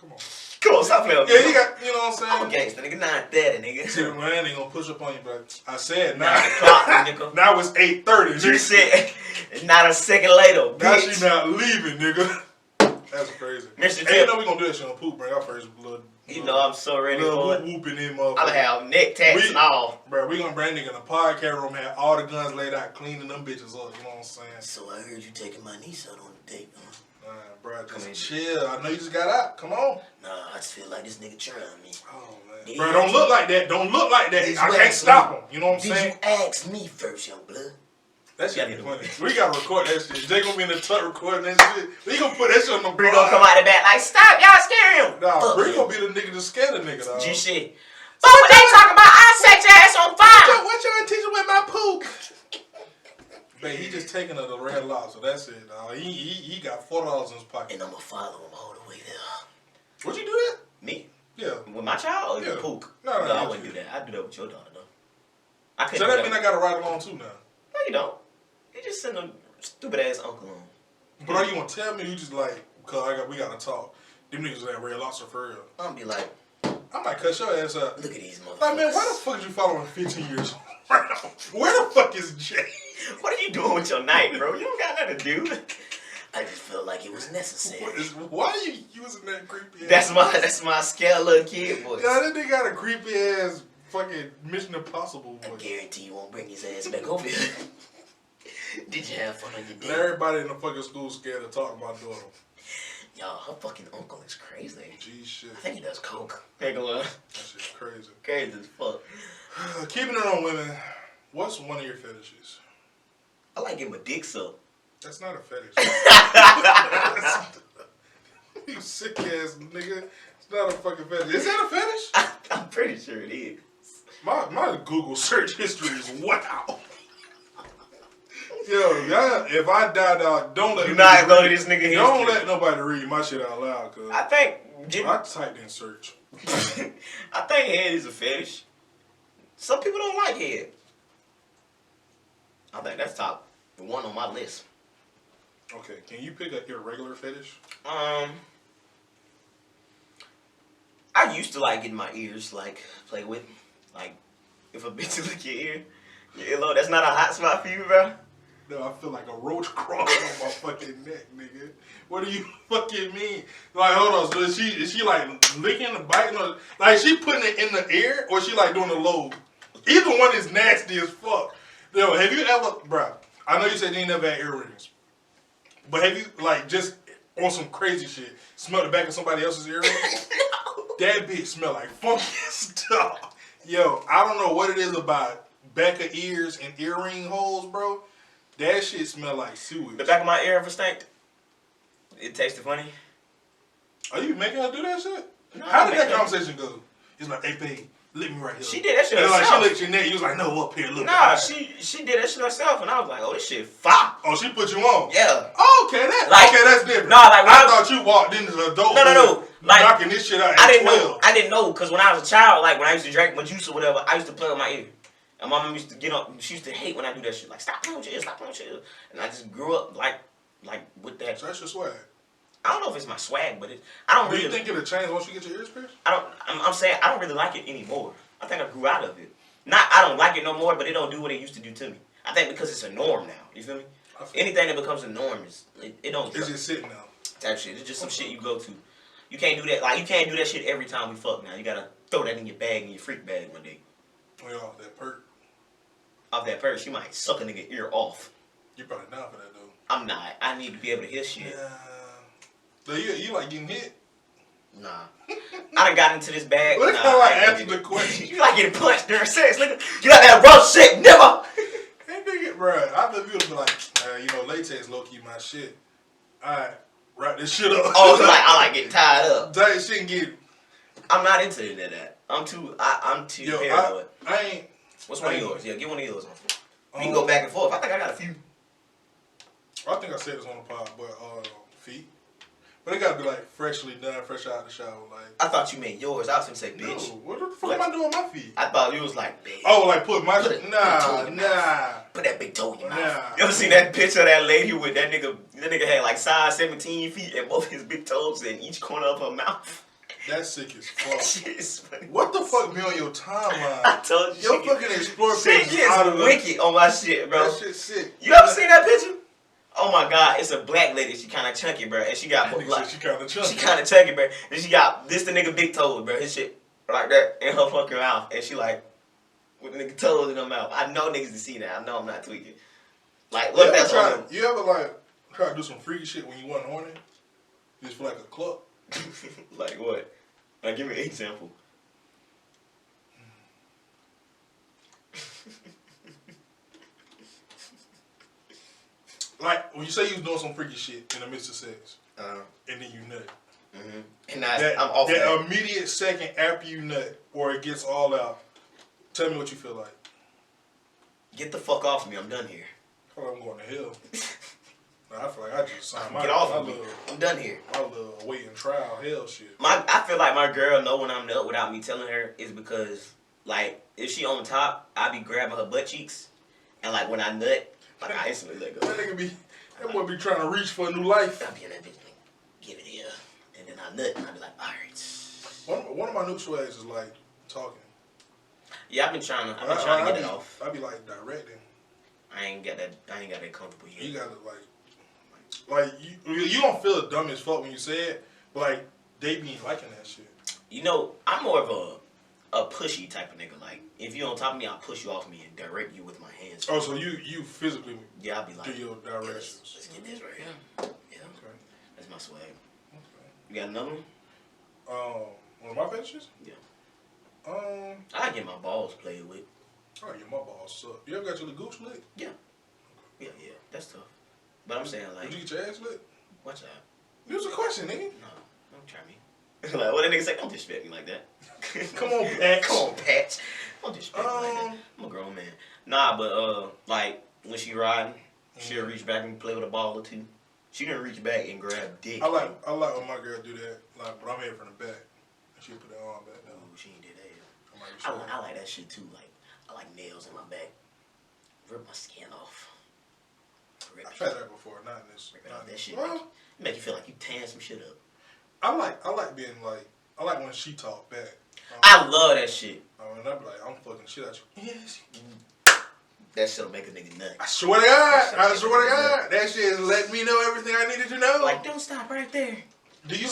Come on. Come on, stop playing. Yeah, you got. You know what I'm saying? I'm a gangster, nigga. 9:30, nigga. See, man ain't gonna push up on you, bro. I said 9 o'clock, nigga. Now it's 8:30. You said not a second later. Bitch. Now she not leaving, nigga. That's crazy. Hey, you know we gonna do that shit on Poop, bring our first blood. You know I'm so ready for it. Whooping in, motherfucker. I'll have neck tats and all. Bro, we gonna bring nigga in the podcast room, have all the guns laid out, cleaning them bitches up. You know what I'm saying? So I heard you taking my niece out on a date, huh? Bro, just chill. I know you just got out. Come on. Nah, I just feel like this nigga trying me. Oh, man. Bro, don't look like that. Don't look like that. I can't stop him. You know what I'm saying? Did you ask me first, young blood? That shit be funny. We gotta record that shit. Jay gonna be in the truck recording that shit. We gonna put that shit on the Bree gonna come out the back like, stop, y'all scaring him. Nah, Bree gonna be the nigga to scare the nigga, dog. G shit. So what they talking about? I set your ass on fire. What your intention with my poop? Man, he just taking her to Red Lobster. That's it, dog. He got $4 in his pocket. And I'ma follow him all the way there. Would you do that? Me? Yeah. With my child or your pook? No, I wouldn't do that. I'd do that with your daughter, though. I couldn't. So that mean I gotta ride along too now? No, you don't. You just send a stupid ass uncle on. But are you gonna tell me? You just like, cause we gotta talk. Them niggas at Red Lobster for real. I'm gonna be like, I might cut your ass up. Look at these motherfuckers. Like, man, why the fuck is you following 15 years old? Where the fuck is Jay? What are you doing with your night, bro? You don't got nothing to do. I just felt like it was necessary. Why are you using that creepy ass? That's my scared little kid voice. Yeah, that nigga got a creepy ass fucking Mission Impossible voice. I guarantee you won't bring his ass back over here. Did you have fun on your day? Everybody in the fucking school scared to talk about daughter. Y'all, her fucking uncle is crazy. Gee, shit. I think he does coke. That shit's crazy. Crazy as fuck. Keeping it on women, what's one of your fetishes? I like getting my dick sucked. That's not a fetish. You sick ass nigga. It's not a fucking fetish. Is that a fetish? I'm pretty sure it is. My Google search history is wow. Yo, y'all, if I die, dog, don't let go to this nigga history. Don't let nobody read my shit out loud, cause I think I typed in search. I think head is a fetish. Some people don't like head. I think that's top one on my list. Okay, can you pick an irregular fetish? I used to like getting my ears like play with, like if a bitch look your ear, your earlobe. That's not a hot spot for you, bro. No, I feel like a roach crawling on my fucking neck, nigga. What do you fucking mean? Like, hold on. So is she like licking the biting? Or, like, she putting it in the ear, or she like doing the lobe? Either one is nasty as fuck. Yo, have you ever, bro? I know you said you ain't never had earrings, but have you like just on some crazy shit smelled the back of somebody else's earring? No. That bitch smell like funky stuff. Yo, I don't know what it is about back of ears and earring holes, bro. That shit smell like sewage. The back of my ear ever stank? It tasted funny. Are you making her do that shit? No, How did that conversation go? It's like, hey, babe, lick me right here. She did that shit and herself. Like, she licked your neck. You was like, no, up here, look. Nah, she did that shit herself, and I was like, oh, this shit fire. Oh, she put you on? Yeah. Oh, okay, that's different. Nah, like, I thought you walked into the adult. No. Like, knocking this shit out. I didn't know, because when I was a child, like, when I used to drink my juice or whatever, I used to play with my ear. And my mom used to get up, she used to hate when I do that shit. Like, stop playing with your ear, stop playing with your ear. And I just grew up, like with that. So that's your swag. I don't know if it's my swag, but I don't really. Do you think it'll change once you get your ears pierced? I'm saying I don't really like it anymore. I think I grew out of it. I don't like it no more, but it don't do what it used to do to me. I think because it's a norm now. You feel me? Anything that becomes a norm it don't. It's just sitting now. Type shit. It's just some shit you go to. You can't do that. Like, you can't do that shit every time we fuck now. You gotta throw that in your bag, in your freak bag one day. Well, off that perk. Off that purse, you might suck a nigga ear off. You're probably down for that though. I'm not. I need to be able to hear shit. Yeah. So you like getting hit? Nah. I done got into this bag. Look how I answered the question. You like getting punched during sex, nigga. You like that rough shit, never. Hey nigga, bro. I thought you would be like, latex low key my shit. Alright, wrap this shit up. Oh, I like getting tied up. That shit and get. I'm not into that. I'm too paranoid. I ain't. What's one of yours? Yeah, get one of yours. We can go back and forth. I think I got a few. I think I said this on the pod, but feet. But it gotta be like freshly done, fresh out of the shower. Like I thought you meant yours. I was gonna say bitch. No, what the fuck am I doing with my feet? I thought you was like bitch. Oh, like put my Put Put that big toe in your mouth. You ever seen that picture of that lady with that nigga? That nigga had like size 17 feet and both his big toes in each corner of her mouth. That's sick as fuck. That shit is funny. What the fuck be on your timeline? I told you. Your fucking explore page is out of wicked on my shit, bro. That shit's sick. You ever seen that picture? Oh my god, it's a black lady. She kind of chunky, bro, and she got like she kind of chunky. She kind of chunky, bro, and she got this the nigga big toes, bro. His shit like that in her fucking mouth, and she like with the nigga toes in her mouth. I know niggas to see that. I know I'm not tweaking. Like look, that's on. You ever like try to do some freaky shit when you wasn't horny? You just feel like a cluck. Like what? Like give me an example. Like when you say you was doing some freaky shit in the midst of sex, and then you nut. Mm-hmm. And I'm off that immediate second after you nut, or it gets all out. Tell me what you feel like. Get the fuck off me! I'm done here. I feel like I'm going to hell. I feel like I just signed get off of me. I'm done here. My little waiting trial hell shit. I feel like my girl know when I'm nut without me telling her is because like if she on top, I be grabbing her butt cheeks, and like when I nut. Like I instantly let go. That boy be trying to reach for a new life. I'll be in that bitch like, give it here. And then I nut and I be like, alright. One of my new swags is like talking. Yeah, I've been trying to get it off. I be like directing. I ain't got that comfortable yet. You gotta like you don't feel dumb as fuck when you say it, but like they be liking that shit. You know, I'm more of a pushy type of nigga. Like if you on top of me, I'll push you off me and direct you with my hands. Oh, so you physically I'll be like do your directions. Let's get this right here. Yeah. Okay. That's my swag. Okay. You got another one? One of my fetishes? Yeah. I get my balls played with. Oh yeah, my balls suck. You ever got your gooch licked? Yeah. Yeah, that's tough. But I'm saying like. Did you get your ass licked? Watch out. It was a question, nigga. No, don't try me. Like what that nigga say? Don't disrespect me like that. Come on, Patch. Come on, Patch. Don't disrespect me like that. I'm a grown man. Nah, but like when she riding, she'll reach back and play with a ball or two. She didn't reach back and grab dick. I like when my girl do that. Like, but I'm here from the back. And she put that arm back down. Ooh, she ain't did that. I like that shit too. Like I like nails in my back. Rip my skin off. I've had that before, not in this. Not that shit. Make you feel like you tan some shit up. I like being like, I like when she talk back. I love that shit. And I be like, I'm fucking shit out you. Yes. That shit'll make a nigga nut. I swear to God. That shit is letting me know everything I needed to know. Like, don't stop right there. Do you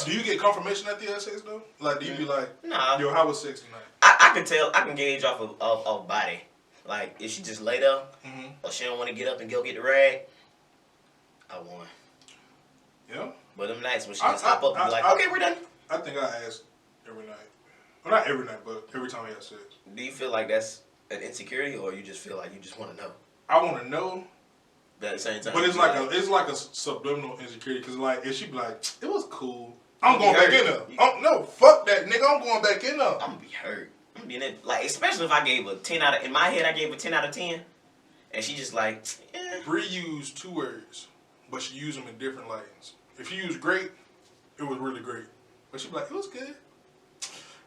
Do you get confirmation after you have sex though? Like, do you be like, nah. Yo, how was sex tonight? I can tell. I can gauge off of body. Like, if she just lay there, or she don't want to get up and go get the rag, I won. Yeah. But them nights when she just hop up and be like, okay, we're done. I think I ask every night. Well, not every night, but every time I have sex. Do you feel like that's an insecurity, or you just feel like you just want to know? I want to know. But at the same time, but it's like a subliminal insecurity, because like if she be like, it was cool, I'm going back in there. No, fuck that nigga, I'm going back in there. I'm gonna be hurt. I'm being it, like, especially if I gave a 10 out of, in my head I gave a 10 out of 10, and she just like, Bree used 2 words, but she used them in different lanes. If she used great, it was really great. But she be like, it was good.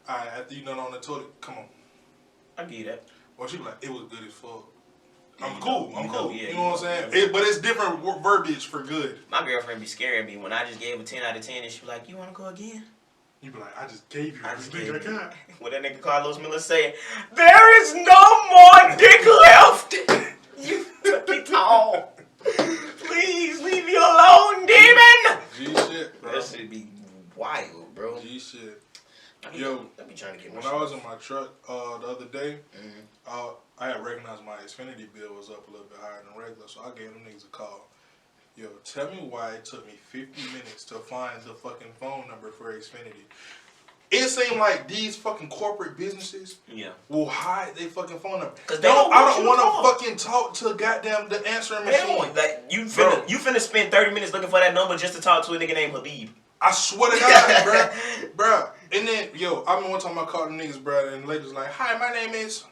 Alright, after you done on the toilet, come on. I give you that. Or she be like, it was good as fuck. I'm cool. Yeah, you know what I'm saying? But it's different verbiage for good. My girlfriend be scaring me when I just gave a 10 out of 10 and she be like, you want to go again? You be like, I just gave you everything I got. What that nigga Carlos Miller say, there is no more dick left. You took it all. Please leave me alone, demon. G shit, bro. That shit be wild, bro. G shit. Yo, I be trying to get when I was in my truck the other day, I had recognized my Xfinity bill was up a little bit higher than regular, so I gave them niggas a call. Yo, tell me why it took me 50 minutes to find the fucking phone number for Xfinity. It seemed like these fucking corporate businesses will hide their fucking phone number. I don't want to fucking talk to goddamn the answering machine. Like, you finna spend 30 minutes looking for that number just to talk to a nigga named Habib. I swear to God, bro. And then, yo, I mean, one time I called the niggas, bro, and the lady was like, hi, my name is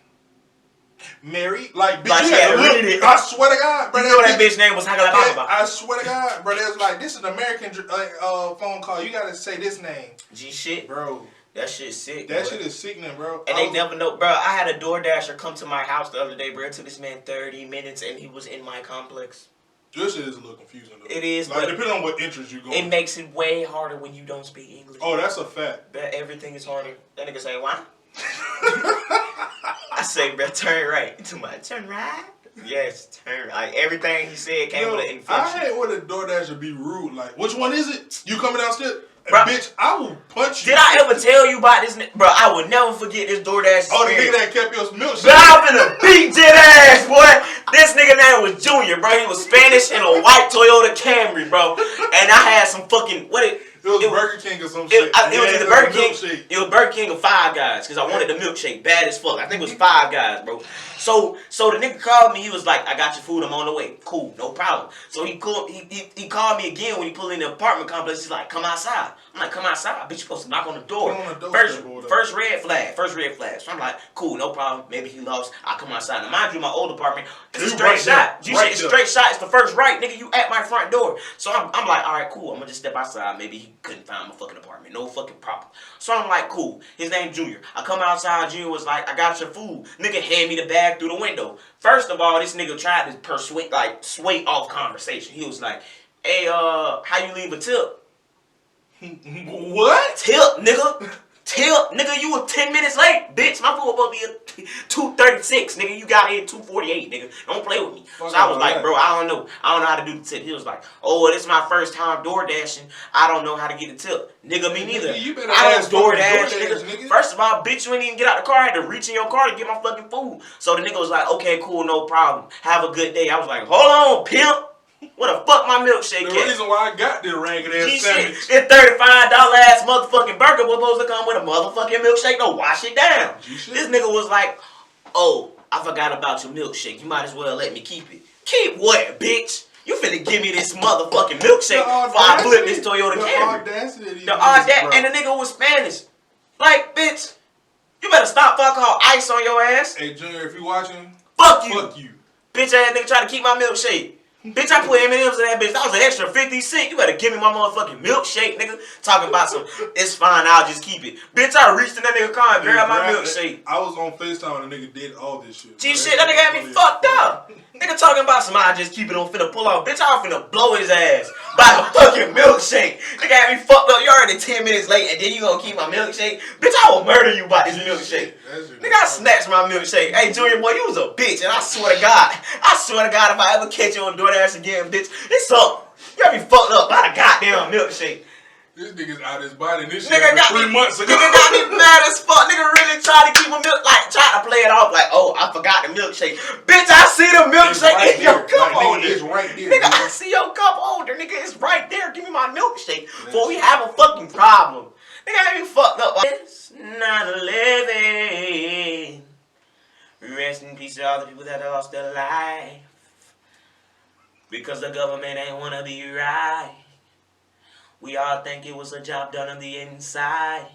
Mary. Like, bitch, you had to read it. I swear to God, bro. You know that bitch name was Hagalababa. I swear to God, bro. They was like, this is an American phone call. You gotta say this name. G shit. Bro. That shit's sick. That shit is sickening, bro. And they never know, bro. I had a DoorDasher come to my house the other day, bro. It took this man 30 minutes, and he was in my complex. This shit is a little confusing, though. It is, like, but depending on what interest you go. It makes it way harder when you don't speak English. Oh, that's a fact. That everything is harder. That nigga say, why? I say, bro, turn right. To my turn right. Yes, turn right. Like, everything he said came with an inflection. I hate when a DoorDasher be rude. Like, which one is it? You coming downstairs? Bro, bitch, I will punch you. Did I ever tell you about this? Bro, I will never forget this DoorDash. Oh, the nigga that kept your milkshake. But I'm finna beat that ass, boy. This nigga name was Junior, bro. He was Spanish in a white Toyota Camry, bro. And I had some fucking, it was Burger King or some shit. It was either Burger King. It was Burger King or Five Guys, because I wanted the milkshake bad as fuck. I think it was Five Guys, bro. So the nigga called me. He was like, "I got your food. I'm on the way. Cool, no problem." So he called me again when he pulled in the apartment complex. He's like, "Come outside." I'm like, "Come outside, bitch. You supposed to knock on the door." First red flag. So I'm like, "Cool, no problem. Maybe he lost. I'll come outside." Now mind you, my old apartment is a straight shot. It's straight shot. It's the first right, nigga. You at my front door. So I'm like, all right, cool. I'm gonna just step outside. Maybe he couldn't find my fucking apartment. No fucking problem. So I'm like, cool. His name Junior. I come outside. Junior was like, "I got your food." Nigga hand me the bag through the window. First of all, this nigga tried to sway off conversation. He was like, "Hey, how you leave a tip?" What? Tip, nigga. Tip, nigga, you were 10 minutes late, bitch. My food was supposed to be at 2:36, nigga. You got here at 2:48, nigga. Don't play with me. So I was like, bro, I don't know how to do the tip. He was like, "Oh, this is my first time door dashing. I don't know how to get the tip." Nigga, me neither. I don't door dash, nigga. First of all, bitch, you ain't even get out the car. I had to reach in your car to get my fucking food. So the nigga was like, "Okay, cool, no problem. Have a good day." I was like, "Hold on, pimp. What the fuck my milkshake The reason why I got this ragged ass sandwich. This $35 ass motherfucking burger was supposed to come with a motherfucking milkshake to wash it down. This nigga was like, "Oh, I forgot about your milkshake. You might as well let me keep it." Keep what, bitch? You finna give me this motherfucking milkshake before I flip this Toyota Camry. The audacity. And the nigga was Spanish. Like, bitch, you better stop before I call ice on your ass. Hey, Junior, if you watching, fuck you. Fuck you. Bitch ass nigga trying to keep my milkshake. Bitch, I put M&M's in that bitch. That was an extra 50 cents. You better give me my motherfucking milkshake, nigga. Talking about some, "It's fine, I'll just keep it." Bitch, I reached in that nigga car and grabbed my milkshake. I was on FaceTime and the nigga did all this shit. Shit, that nigga had me fucked up. Nigga talking about some, "I just keep it on finna pull off." Bitch, I was finna blow his ass by a fucking milkshake. Nigga had me fucked up. You already 10 minutes late and then you gonna keep my milkshake? Bitch, I will murder you by this milkshake. Nigga, I snatched my milkshake. Hey, Junior boy, you was a bitch, and I swear to God, if I ever catch you on DoorDash again, bitch, it's up. You gotta be fucked up by a goddamn milkshake. This nigga's out his body. This shit Nigga got 3 months ago. Nigga got me mad as fuck. Nigga really tried to keep a milk, like try to play it off like, oh, I forgot the milkshake. Bitch, I see the milkshake right in your cup holder. It's right there. Nigga, I see your cup holder. Nigga, it's right there. Give me my milkshake before we have a fucking problem. Nigga, I ain't fucked up. It's not a living. Rest in peace to all the people that lost their life because the government ain't wanna be right. We all think it was a job done on the inside.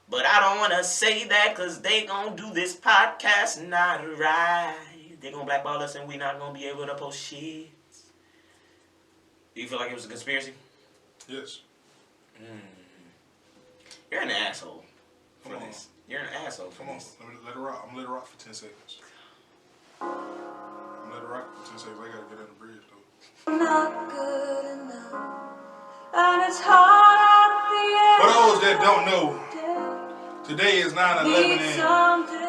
But I don't want to say that because they going to do this podcast not right. They going to blackball us and we not going to be able to post shit. Do you feel like it was a conspiracy? Yes. You're an asshole for this. You're an asshole for this. Let it rock. I'm going to let it rock for 10 seconds. I'm going to let it rock for 10 seconds. I got to get in the bridge, though. Not good enough. And it's hard at For the those that don't know, today is 9/11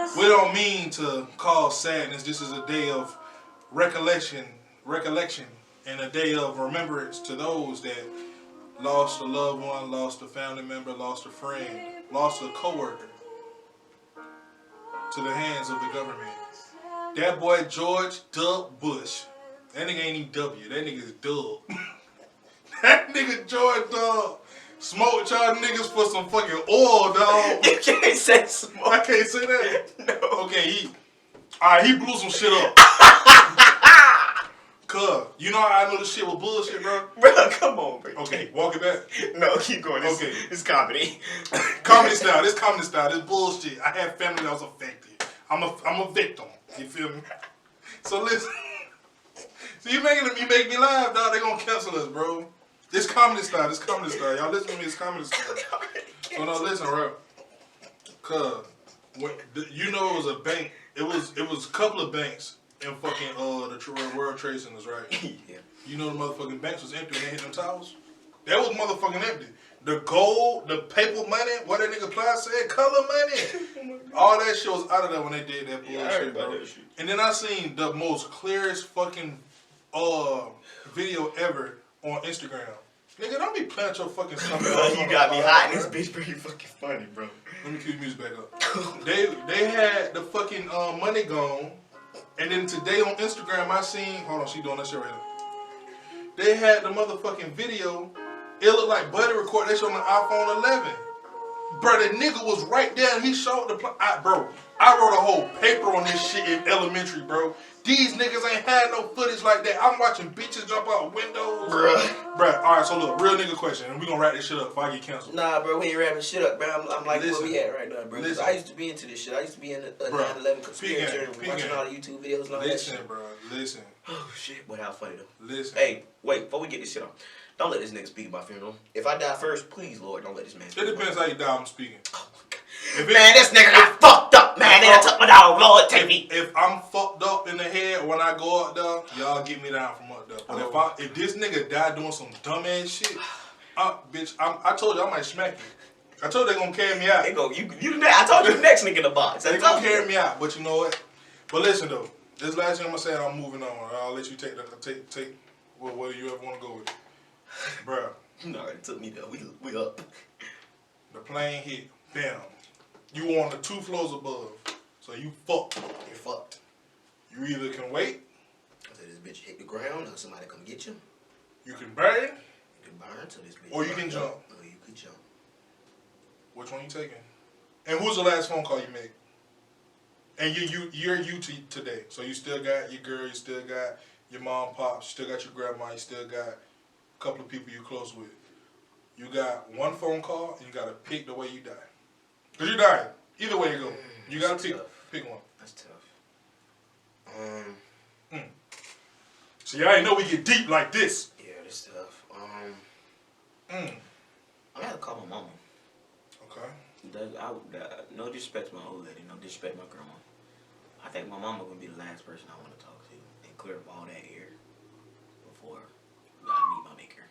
and we don't mean to cause sadness. This is a day of recollection and a day of remembrance to those that lost a loved one, lost a family member, lost a friend, lost a coworker to the hands of the government. That boy George Dub Bush, that nigga ain't even W, that nigga is Dub. That nigga George Dub smoked y'all niggas for some fucking oil, dog. You can't say smoke. I can't say that. No. Okay, alright, he blew some shit up. Cuz, you know how I know this shit was bullshit, bro? Bro, come on, bro. Okay, walk it back. No, keep going. It's comedy. Comedy style. This comedy style. This bullshit. I had family that was affected. I'm a victim. You feel me? So listen. So you make me laugh, dog. They gonna cancel us, bro. This comedy style. Y'all listen to me. It's comedy style. So now listen, bro. Cuz, you know it was a bank. It was a couple of banks in fucking the World Trade Centers, right? Yeah. You know the motherfucking banks was empty when they hit them towers? That was motherfucking empty. The gold, the paper money, what that nigga Plies said, color money. All that shit was out of there when they did that bullshit, bro. That shit. And then I seen the most clearest fucking video ever on Instagram. Nigga, don't be playing your fucking stuff. You got me hot in this bitch, bro. You fucking funny, bro. Let me keep the music back up. They had the fucking money gone. And then today on Instagram, I seen, hold on, she doing that shit right now. They had the motherfucking video. It looked like Buddy recorded that shit on the iPhone 11. Bro, the nigga was right there and he showed the bro, I wrote a whole paper on this shit in elementary, bro. These niggas ain't had no footage like that. I'm watching bitches jump out windows. Bruh, alright, so look, real nigga question, and we gonna wrap this shit up before I get canceled. Nah, bro, we ain't wrapping shit up, bro. I'm like, listen, where we at right now, bro? I used to be into this shit. I used to be in a 9/11 conspiracy, watching all the YouTube videos and all that shit. Listen. Oh, shit. Boy, how funny, though. Listen. Hey, wait, before we get this shit on, don't let this nigga speak at my funeral. If I die first, please, Lord, don't let this man speak. It depends how you die, I'm speaking. Oh, my God. Man, this nigga got fucked up, man. They done took my dog, Lord, take me. If I'm fucked up in the head when I go up there, y'all get me down from up there. But if this nigga die doing some dumb ass shit, bitch, I told you I might smack you. I told you they gonna carry me out. They go, you I told you the next nigga in the box. They gonna carry me out, but you know what? But listen though, this last thing I'm gonna say, I'm moving on. I'll let you take where you ever wanna go with it. Bruh. No, it took me there. We up. The plane hit. Bam. You on the 2 floors above. So you fucked. You're fucked. You either can wait. Until this bitch hit the ground or somebody come get you. You can burn. You can burn till this bitch. Or you can jump. Or you can jump. Which one you taking? And who's the last phone call you made? And you're you today. So you still got your girl, you still got your mom, pops, you still got your grandma, you still got a couple of people you close with. You got one phone call and you gotta pick the way you die. Cause you're dying. Either way you go. You gotta pick one. That's tough. See, I didn't know we get deep like this. Yeah, that's tough. I gotta call my mama. Okay. No disrespect to my old lady, no disrespect to my grandma. I think my mama gonna be the last person I want to talk to and clear up all that air before I meet my maker.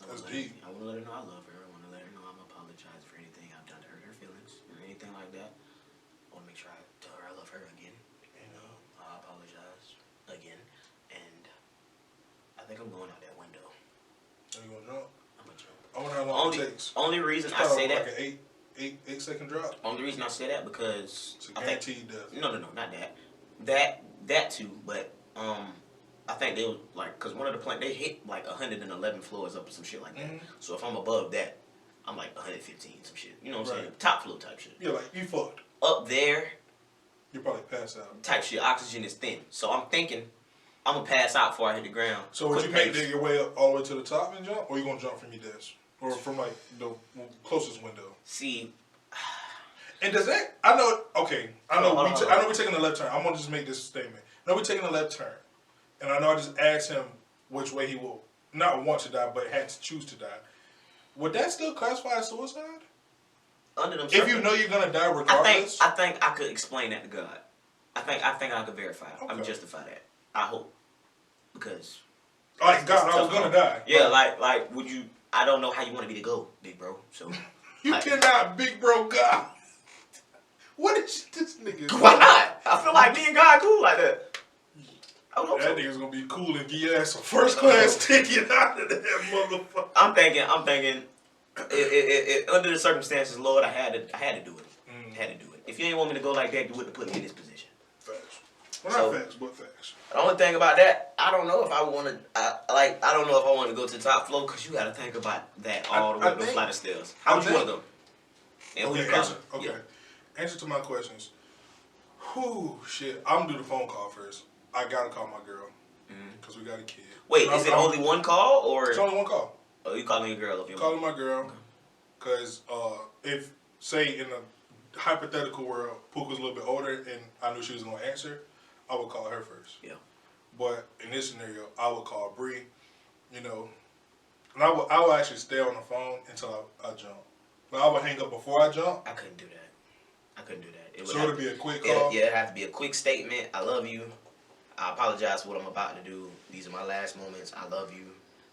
That's deep. I want to let her know I love her. I want to let her know I'm apologizing for anything I've done to hurt her feelings or anything anything like that. I want to make sure I tell her I love her again. You know, I apologize again, and I think I'm going out that window. Are you gonna jump? I'm gonna jump. I wonder how long it takes. Only reason I say that. Like an 8 second drop. Only reason I say that because It's a guaranteed death. No, not that. That too, but I think they were like, cause one of the they hit like 111 floors up or some shit like that. Mm-hmm. So if I'm above that, I'm like 115 some shit. You know what I'm Right. saying? Top floor type shit. Yeah, like you fucked. Up there, You probably pass out. type shit. Oxygen is thin, so I'm thinking I'm gonna pass out before I hit the ground. So would Quick you make pace. your way up all the way to the top and jump, or you gonna jump from your desk, or from like the closest window? See, And does that? I know. Okay, I know. Hold on. I know we're taking a left turn. I'm gonna just make this statement. I know we're taking a left turn, and I know I just asked him which way he will not want to die, but had to choose to die. Would that still classify as suicide? under them If you know you're gonna die regardless. I think I could explain that to God. I think I could verify it. I can Okay. justify that. I hope. Because Like God, it's I was tough gonna call. die. Yeah, like would you I don't know how you want me to go, big bro. So You like, cannot, big bro God. What is this nigga? why not? I feel like me and God cool like that. I would hope That so. nigga's gonna be cool and give your ass a first class ticket out of that motherfucker. I'm thinking it, under the circumstances, Lord, I had to do it. Had to do it. If you didn't want me to go like that, you wouldn't have put me in this position. Facts. Well, So- not facts, but facts. The only thing about that, I don't know if I want to. I don't know if I want to go to the top floor because you got to think about that all the way I up the think- flight of stairs. How would you want to go? And who you calling? Okay. Yeah. Answer to my questions. Whew, shit. I'm gonna do the phone call first. I gotta call my girl because we got a kid. Wait, And is it I'm- only one call or? It's only one call. Oh, you calling your girl? If you Calling my girl because if say in a hypothetical world, Pook was a little bit older and I knew she was gonna answer, I would call her first. Yeah. But in this scenario, I would call Bree, you know, and I would actually stay on the phone until I jump. But I would hang up before I jump. I couldn't do that. So it'd be a quick call. Yeah, it'd have to be a quick statement. I love you. I apologize for what I'm about to do. These are my last moments. I love you.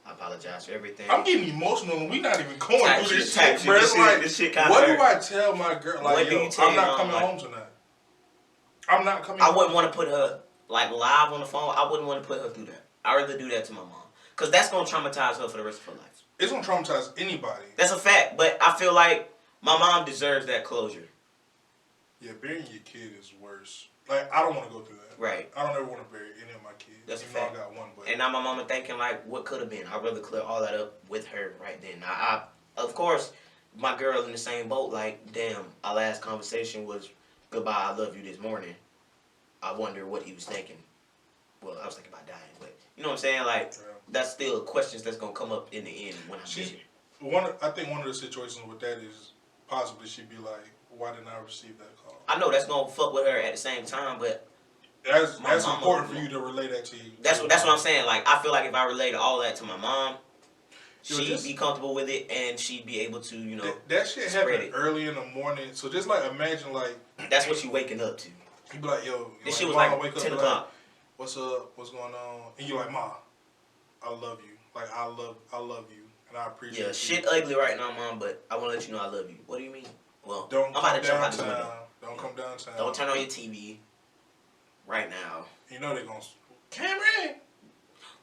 I apologize for everything. I'm getting emotional and we not even going Type through this shit, shit, bro. It's like, this shit kinda what hurt. do I tell my girl? Like, What do yo, you tell I'm your not mom, coming like- home tonight. I'm not coming I home. wouldn't want to put her like live on the phone. I wouldn't want to put her through that. I'd rather do that to my mom because that's gonna traumatize her for the rest of her life. It's gonna traumatize anybody. That's a fact. But I feel like my mom deserves that closure. Yeah, burying your kid is worse. Like, I don't want to go through that. Right. I don't ever want to bury any of my kids. That's a Even though fact. I got one, but And now my mama thinking like, what could have been? I'd rather clear all that up with her right then. Of course, my girl in the same boat. Like, damn, our last conversation was goodbye. I love you this morning. I wonder what he was thinking. Well, I was thinking about dying, but you know what I'm saying? Like, Yeah. that's still questions that's gonna come up in the end when I'm She's- dead. I think one of the situations with that is possibly she'd be like, why didn't I receive that call? I know that's gonna fuck with her at the same time, but That's My mama- important for you to relay that to you. that's what I'm saying. Like, I feel like if I relate all that to my mom, Yo, she'd just- be comfortable with it, and she'd be able to, you know, That shit spread happened it. early in the morning. So just like imagine like that's what you waking up to. you be like, yo, This like, shit was Mom, like wake up 10 and o'clock. Like, what's up? What's going on? And you're like, Ma, I love you. Like I love you, and I appreciate Yeah, you. shit ugly right now, Mom, but I want to let you know I love you. What do you mean? Well, Don't I'm come about to jump out this downtown. window. Don't come downtown. Don't turn on your TV right now. You know they're gonna Cameron.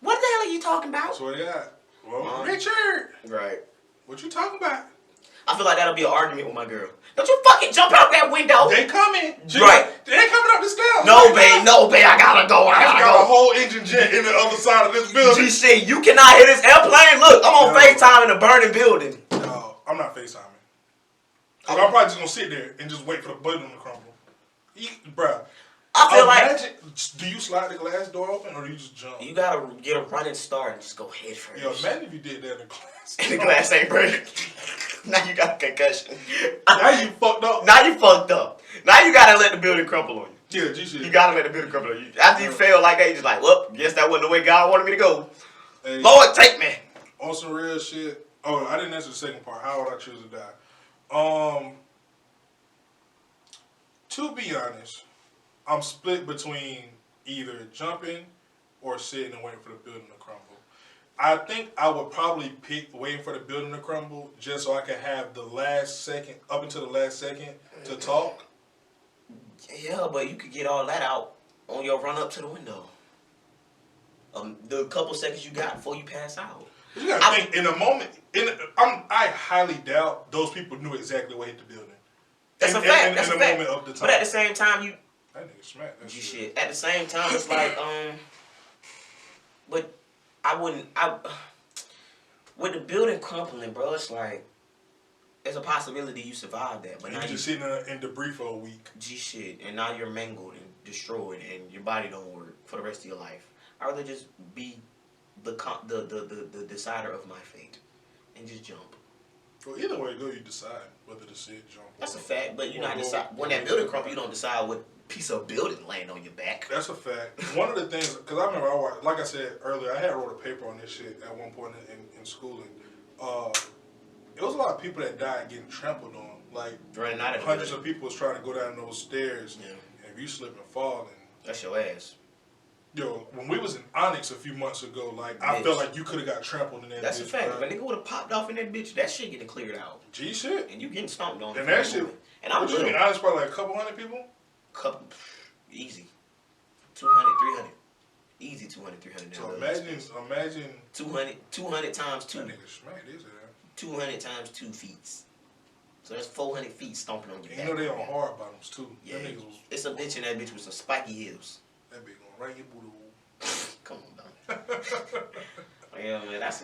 What the hell are you talking about? That's what they got. Well, Mom. Richard, Right. what you talking about? I feel like that'll be an argument with my girl. Don't you fucking jump out that window! They coming. Right. They coming up the stairs. No, right babe, now. no, babe, I gotta go. I I gotta got a go. whole engine jet in the other side of this building. GC, you cannot hear this airplane. Look, I'm on No. FaceTime in a burning building. No, I'm not FaceTiming. I'm probably just gonna sit there and just wait for the building to crumble. Bruh. I feel like Imagine, do you slide the glass door open or do you just jump? you gotta get a running start and just go head first. Yo, imagine if you did that in the class. And the glass ain't break. Now you got a concussion. Now you fucked up. Now you fucked up. Now you gotta let the building crumble on you. Yeah, G shit. You gotta let the building crumble on you. After you fail like that, you just like, well, guess that wasn't the way God wanted me to go. Hey, Lord, take me. on some real shit. Oh, I didn't answer the second part. How would I choose to die? To be honest, I'm split between either jumping or sitting and waiting for the building to crumble. I think I would probably pick waiting for the building to crumble just so I can have the last second, up until the last second, to talk. Yeah, but you could get all that out on your run up to the window. The couple seconds you got before you pass out. But you gotta think, in a moment, I highly doubt those people knew exactly what hit the building. That's a fact. That's a fact. Moment of the time. But at the same time, you. That nigga smacked that shit. At the same time, it's like, but I wouldn't. With the building crumbling, bro, it's like, there's a possibility you survived that. But and now you're just sitting in debris for a week. Shit. And now you're mangled and destroyed and your body don't work for the rest of your life. I'd rather just be the decider of my fate and just jump. Well, either way you go, you decide whether to sit, jump. That's a fact, but you're not decide. When that building crumble, you don't decide what piece of building land on your back. That's a fact. One of the things, because I remember, like I said earlier, I had wrote a paper on this shit at one point in schooling. It was a lot of people that died getting trampled on. Like, hundreds of people was trying to go down those stairs. Yeah. And if you slip and fall, then that's your ass. Yo, when we was in Onyx a few months ago, like, I felt like you could have got trampled in that bitch. That's a fact. If a nigga would have popped off in that bitch, that shit getting cleared out. G shit. And you getting stomped on. And that shit. And I'm just Onyx probably like a couple hundred people? Easy. 200, 300. Easy 200, 300. So imagine 200 times 2. That nigga smacked his ass. 200 times 2 feet. So that's 400 feet stomping on your back. You know they on hard bottoms too. Yeah. It's a bitch in that bitch with some spiky heels. That bitch gonna right your booty. Come on, dog. Yeah, man, that's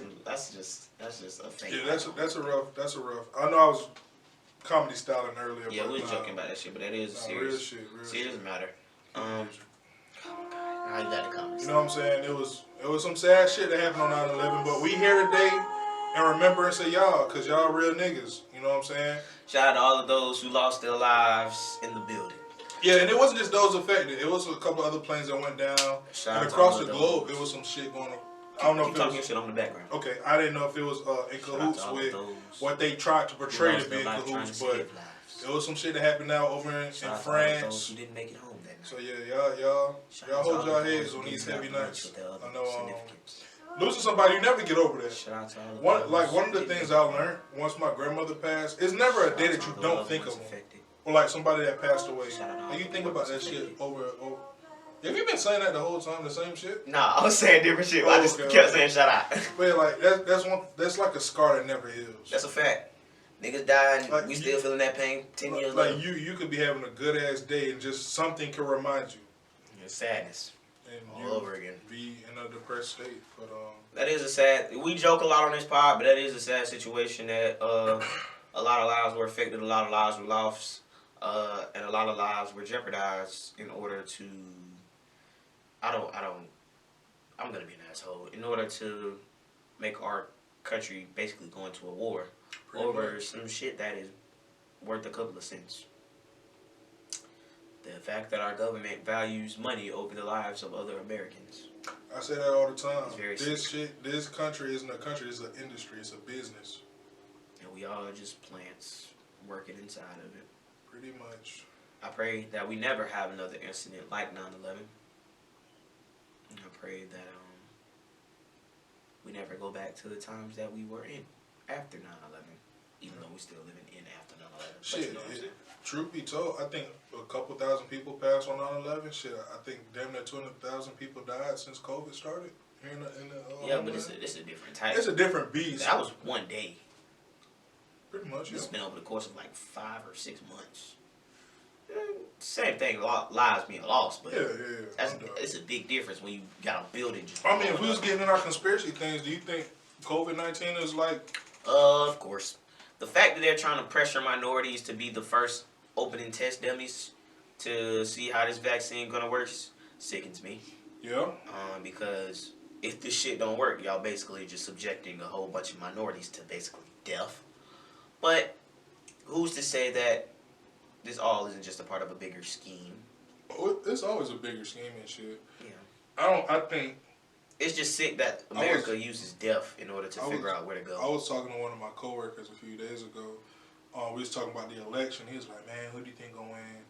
just a fake. Yeah, that's a rough. I know I was comedy styling earlier. Yeah, we was joking about that shit, but that is serious. Real serious matter. How you got the comedy? You know what I'm saying? It was some sad shit that happened on 9/11, but we here today and remember and say y'all, cause y'all real niggas. You know what I'm saying? Shout out to all of those who lost their lives in the building. Yeah, and it wasn't just those affected. It was a couple other planes that went down. And across the globe, there was some shit going on. I don't know if it was talking shit on the background. Okay, I didn't know if it was in cahoots with what they tried to portray to be in cahoots, but it was some shit that happened now over in France. Those who didn't make it home that night. So yeah, y'all hold y'all heads on these heavy nights. I know losing somebody, you never get over that. Shout out to all one of the things I learned once my grandmother passed, it's never a day that you don't think of them. Or like somebody that passed away. And you think about that shit over. Have you been saying that the whole time, the same shit? Nah, I was saying different shit. I just kept saying shout out. But like that's like a scar that never heals. That's a fact. Niggas dying, like, we still feeling that pain 10 years later. Like you could be having a good ass day and just something can remind you. Your sadness. And all over again. Be in a depressed state. But that is a sad. We joke a lot on this pod, but that is a sad situation that a lot of lives were affected, a lot of lives were lost. And a lot of lives were jeopardized in order to, I'm gonna be an asshole, in order to make our country basically go into a war over some shit that is worth a couple of cents. The fact that our government values money over the lives of other Americans. I say that all the time. It's this country isn't a country, it's an industry, it's a business. And we all are just plants working inside of it. Pretty much. I pray that we never have another incident like 9/11. And I pray that we never go back to the times that we were in after 9/11, even though we're still living in after 9/11. Shit, truth be told, I think a couple thousand people passed on 9/11. Shit, I think damn near 200,000 people died since COVID started. Yeah, but it's a different type. It's a different beast. That was one day. Pretty much, It's been over the course of like 5 or 6 months. Same thing, lives being lost, but it's a big difference when you got a building. I mean, if we was getting in our conspiracy things, do you think COVID-19 is like? Of course. The fact that they're trying to pressure minorities to be the first opening test dummies to see how this vaccine gonna work sickens me. Yeah. Because if this shit don't work, y'all basically just subjecting a whole bunch of minorities to basically death. But who's to say that this all isn't just a part of a bigger scheme? Oh, it's always a bigger scheme and shit. Yeah. I think it's just sick that America uses death in order to figure out where to go. I was talking to one of my coworkers a few days ago. We was talking about the election. He was like, "Man, who do you think gonna win?"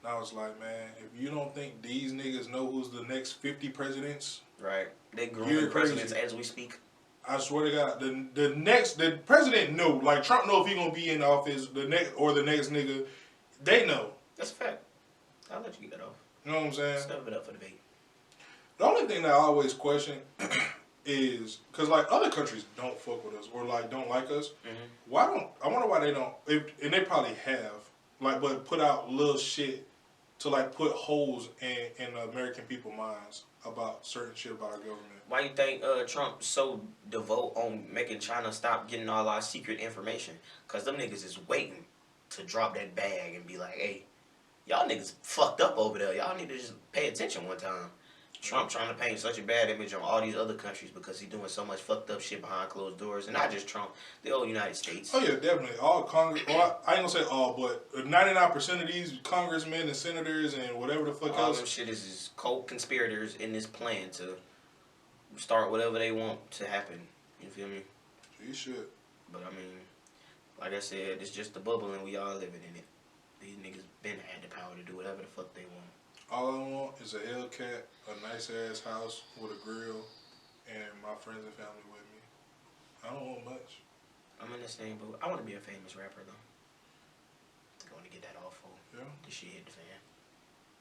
And I was like, "Man, if you don't think these niggas know who's the next 50 presidents, right? They grooming presidents as we speak. I swear to God, the president knew. Like Trump know if he gonna be in office, the next nigga, they know. That's a fact. I'll let you get that off. You know what I'm saying? Stuff it up for debate. The only thing that I always question is because like other countries don't fuck with us or like don't like us. Mm-hmm. I wonder why they don't. And they probably have like, but put out little shit to like put holes in the American people's minds about certain shit about our government. Why you think Trump so devote on making China stop getting all our secret information? Because them niggas is waiting to drop that bag and be like, hey, y'all niggas fucked up over there. Y'all need to just pay attention one time. Trump trying to paint such a bad image on all these other countries because he's doing so much fucked up shit behind closed doors. And not just Trump, the whole United States. Oh, yeah, definitely. All Congress, well, I ain't gonna say all, but 99% of these congressmen and senators and whatever the fuck all else. Them shit is co-conspirators in this plan to start whatever they want to happen. You feel me? Gee, shit. But I mean, like I said, it's just a bubble and we all living in it. These niggas been had the power to do whatever the fuck they want. All I want is a Hellcat, a nice ass house with a grill, and my friends and family with me. I don't want much. I'm in the same boat. I want to be a famous rapper though. I want to get that off for this shit hit the fan.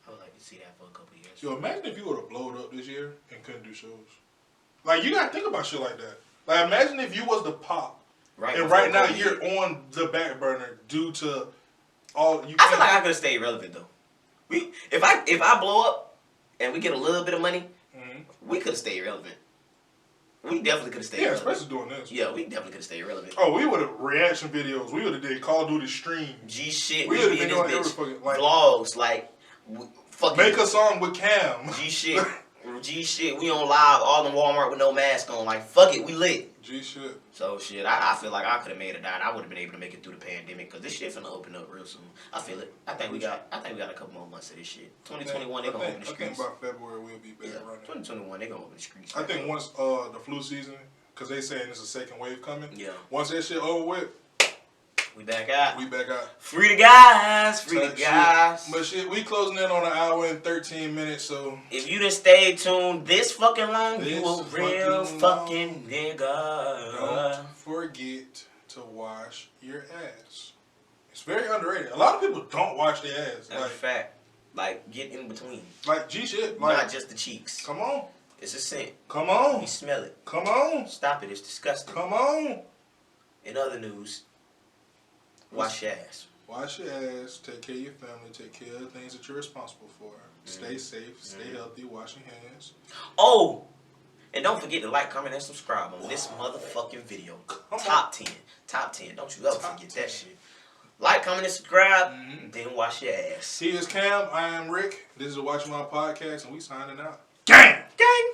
I would like to see that for a couple of years. Yo, imagine if you would have blowed up this year and couldn't do shows. Like, you gotta think about shit like that. Like, imagine if you was the pop, and right now you're on the back burner due to all you. I feel like I could have stayed relevant though. If I blow up and we get a little bit of money, we could have stayed relevant. We definitely could have stayed relevant. Yeah, especially doing this. Yeah, we definitely could have stayed relevant. Oh, we would have reaction videos. We would have did Call of Duty stream. G shit. We would have been doing every fucking like vlogs, like fucking make a song with Kam. G shit. G shit. We on live, all in Walmart with no mask on. Like fuck it, we lit. G shit. So shit, I feel like I could have made it down. I would have been able to make it through the pandemic because this shit finna open up real soon. I feel it. I think we got a couple more months of this shit. 2021 they gonna open the streets. I think by February we'll be back running. 2021 they gonna open the streets. I think once the flu season, because they saying there's a second wave coming. Yeah. Once that shit over with, we back out. We back out. Free the guys. Free the guys. But shit, we closing in on an hour and 13 minutes, so. If you done stayed tuned this fucking long, you a real fucking nigga. Don't forget to wash your ass. It's very underrated. A lot of people don't wash their ass. That's a fact. Like, get in between. Like, G shit. Like, not just the cheeks. Come on. It's a scent. Come on. You smell it. Come on. Stop it. It's disgusting. Come on. In other news, wash your ass. Wash your ass. Take care of your family. Take care of the things that you're responsible for. Stay safe. Stay healthy. Wash your hands. Oh! And don't forget to like, comment, and subscribe on this motherfucking video. Top 10. Top 10. Don't you ever forget that shit. Like, comment, and subscribe, then wash your ass. He is Kam. I am Rick. This is Watching My Podcast, and we signing out. Gang! Gang!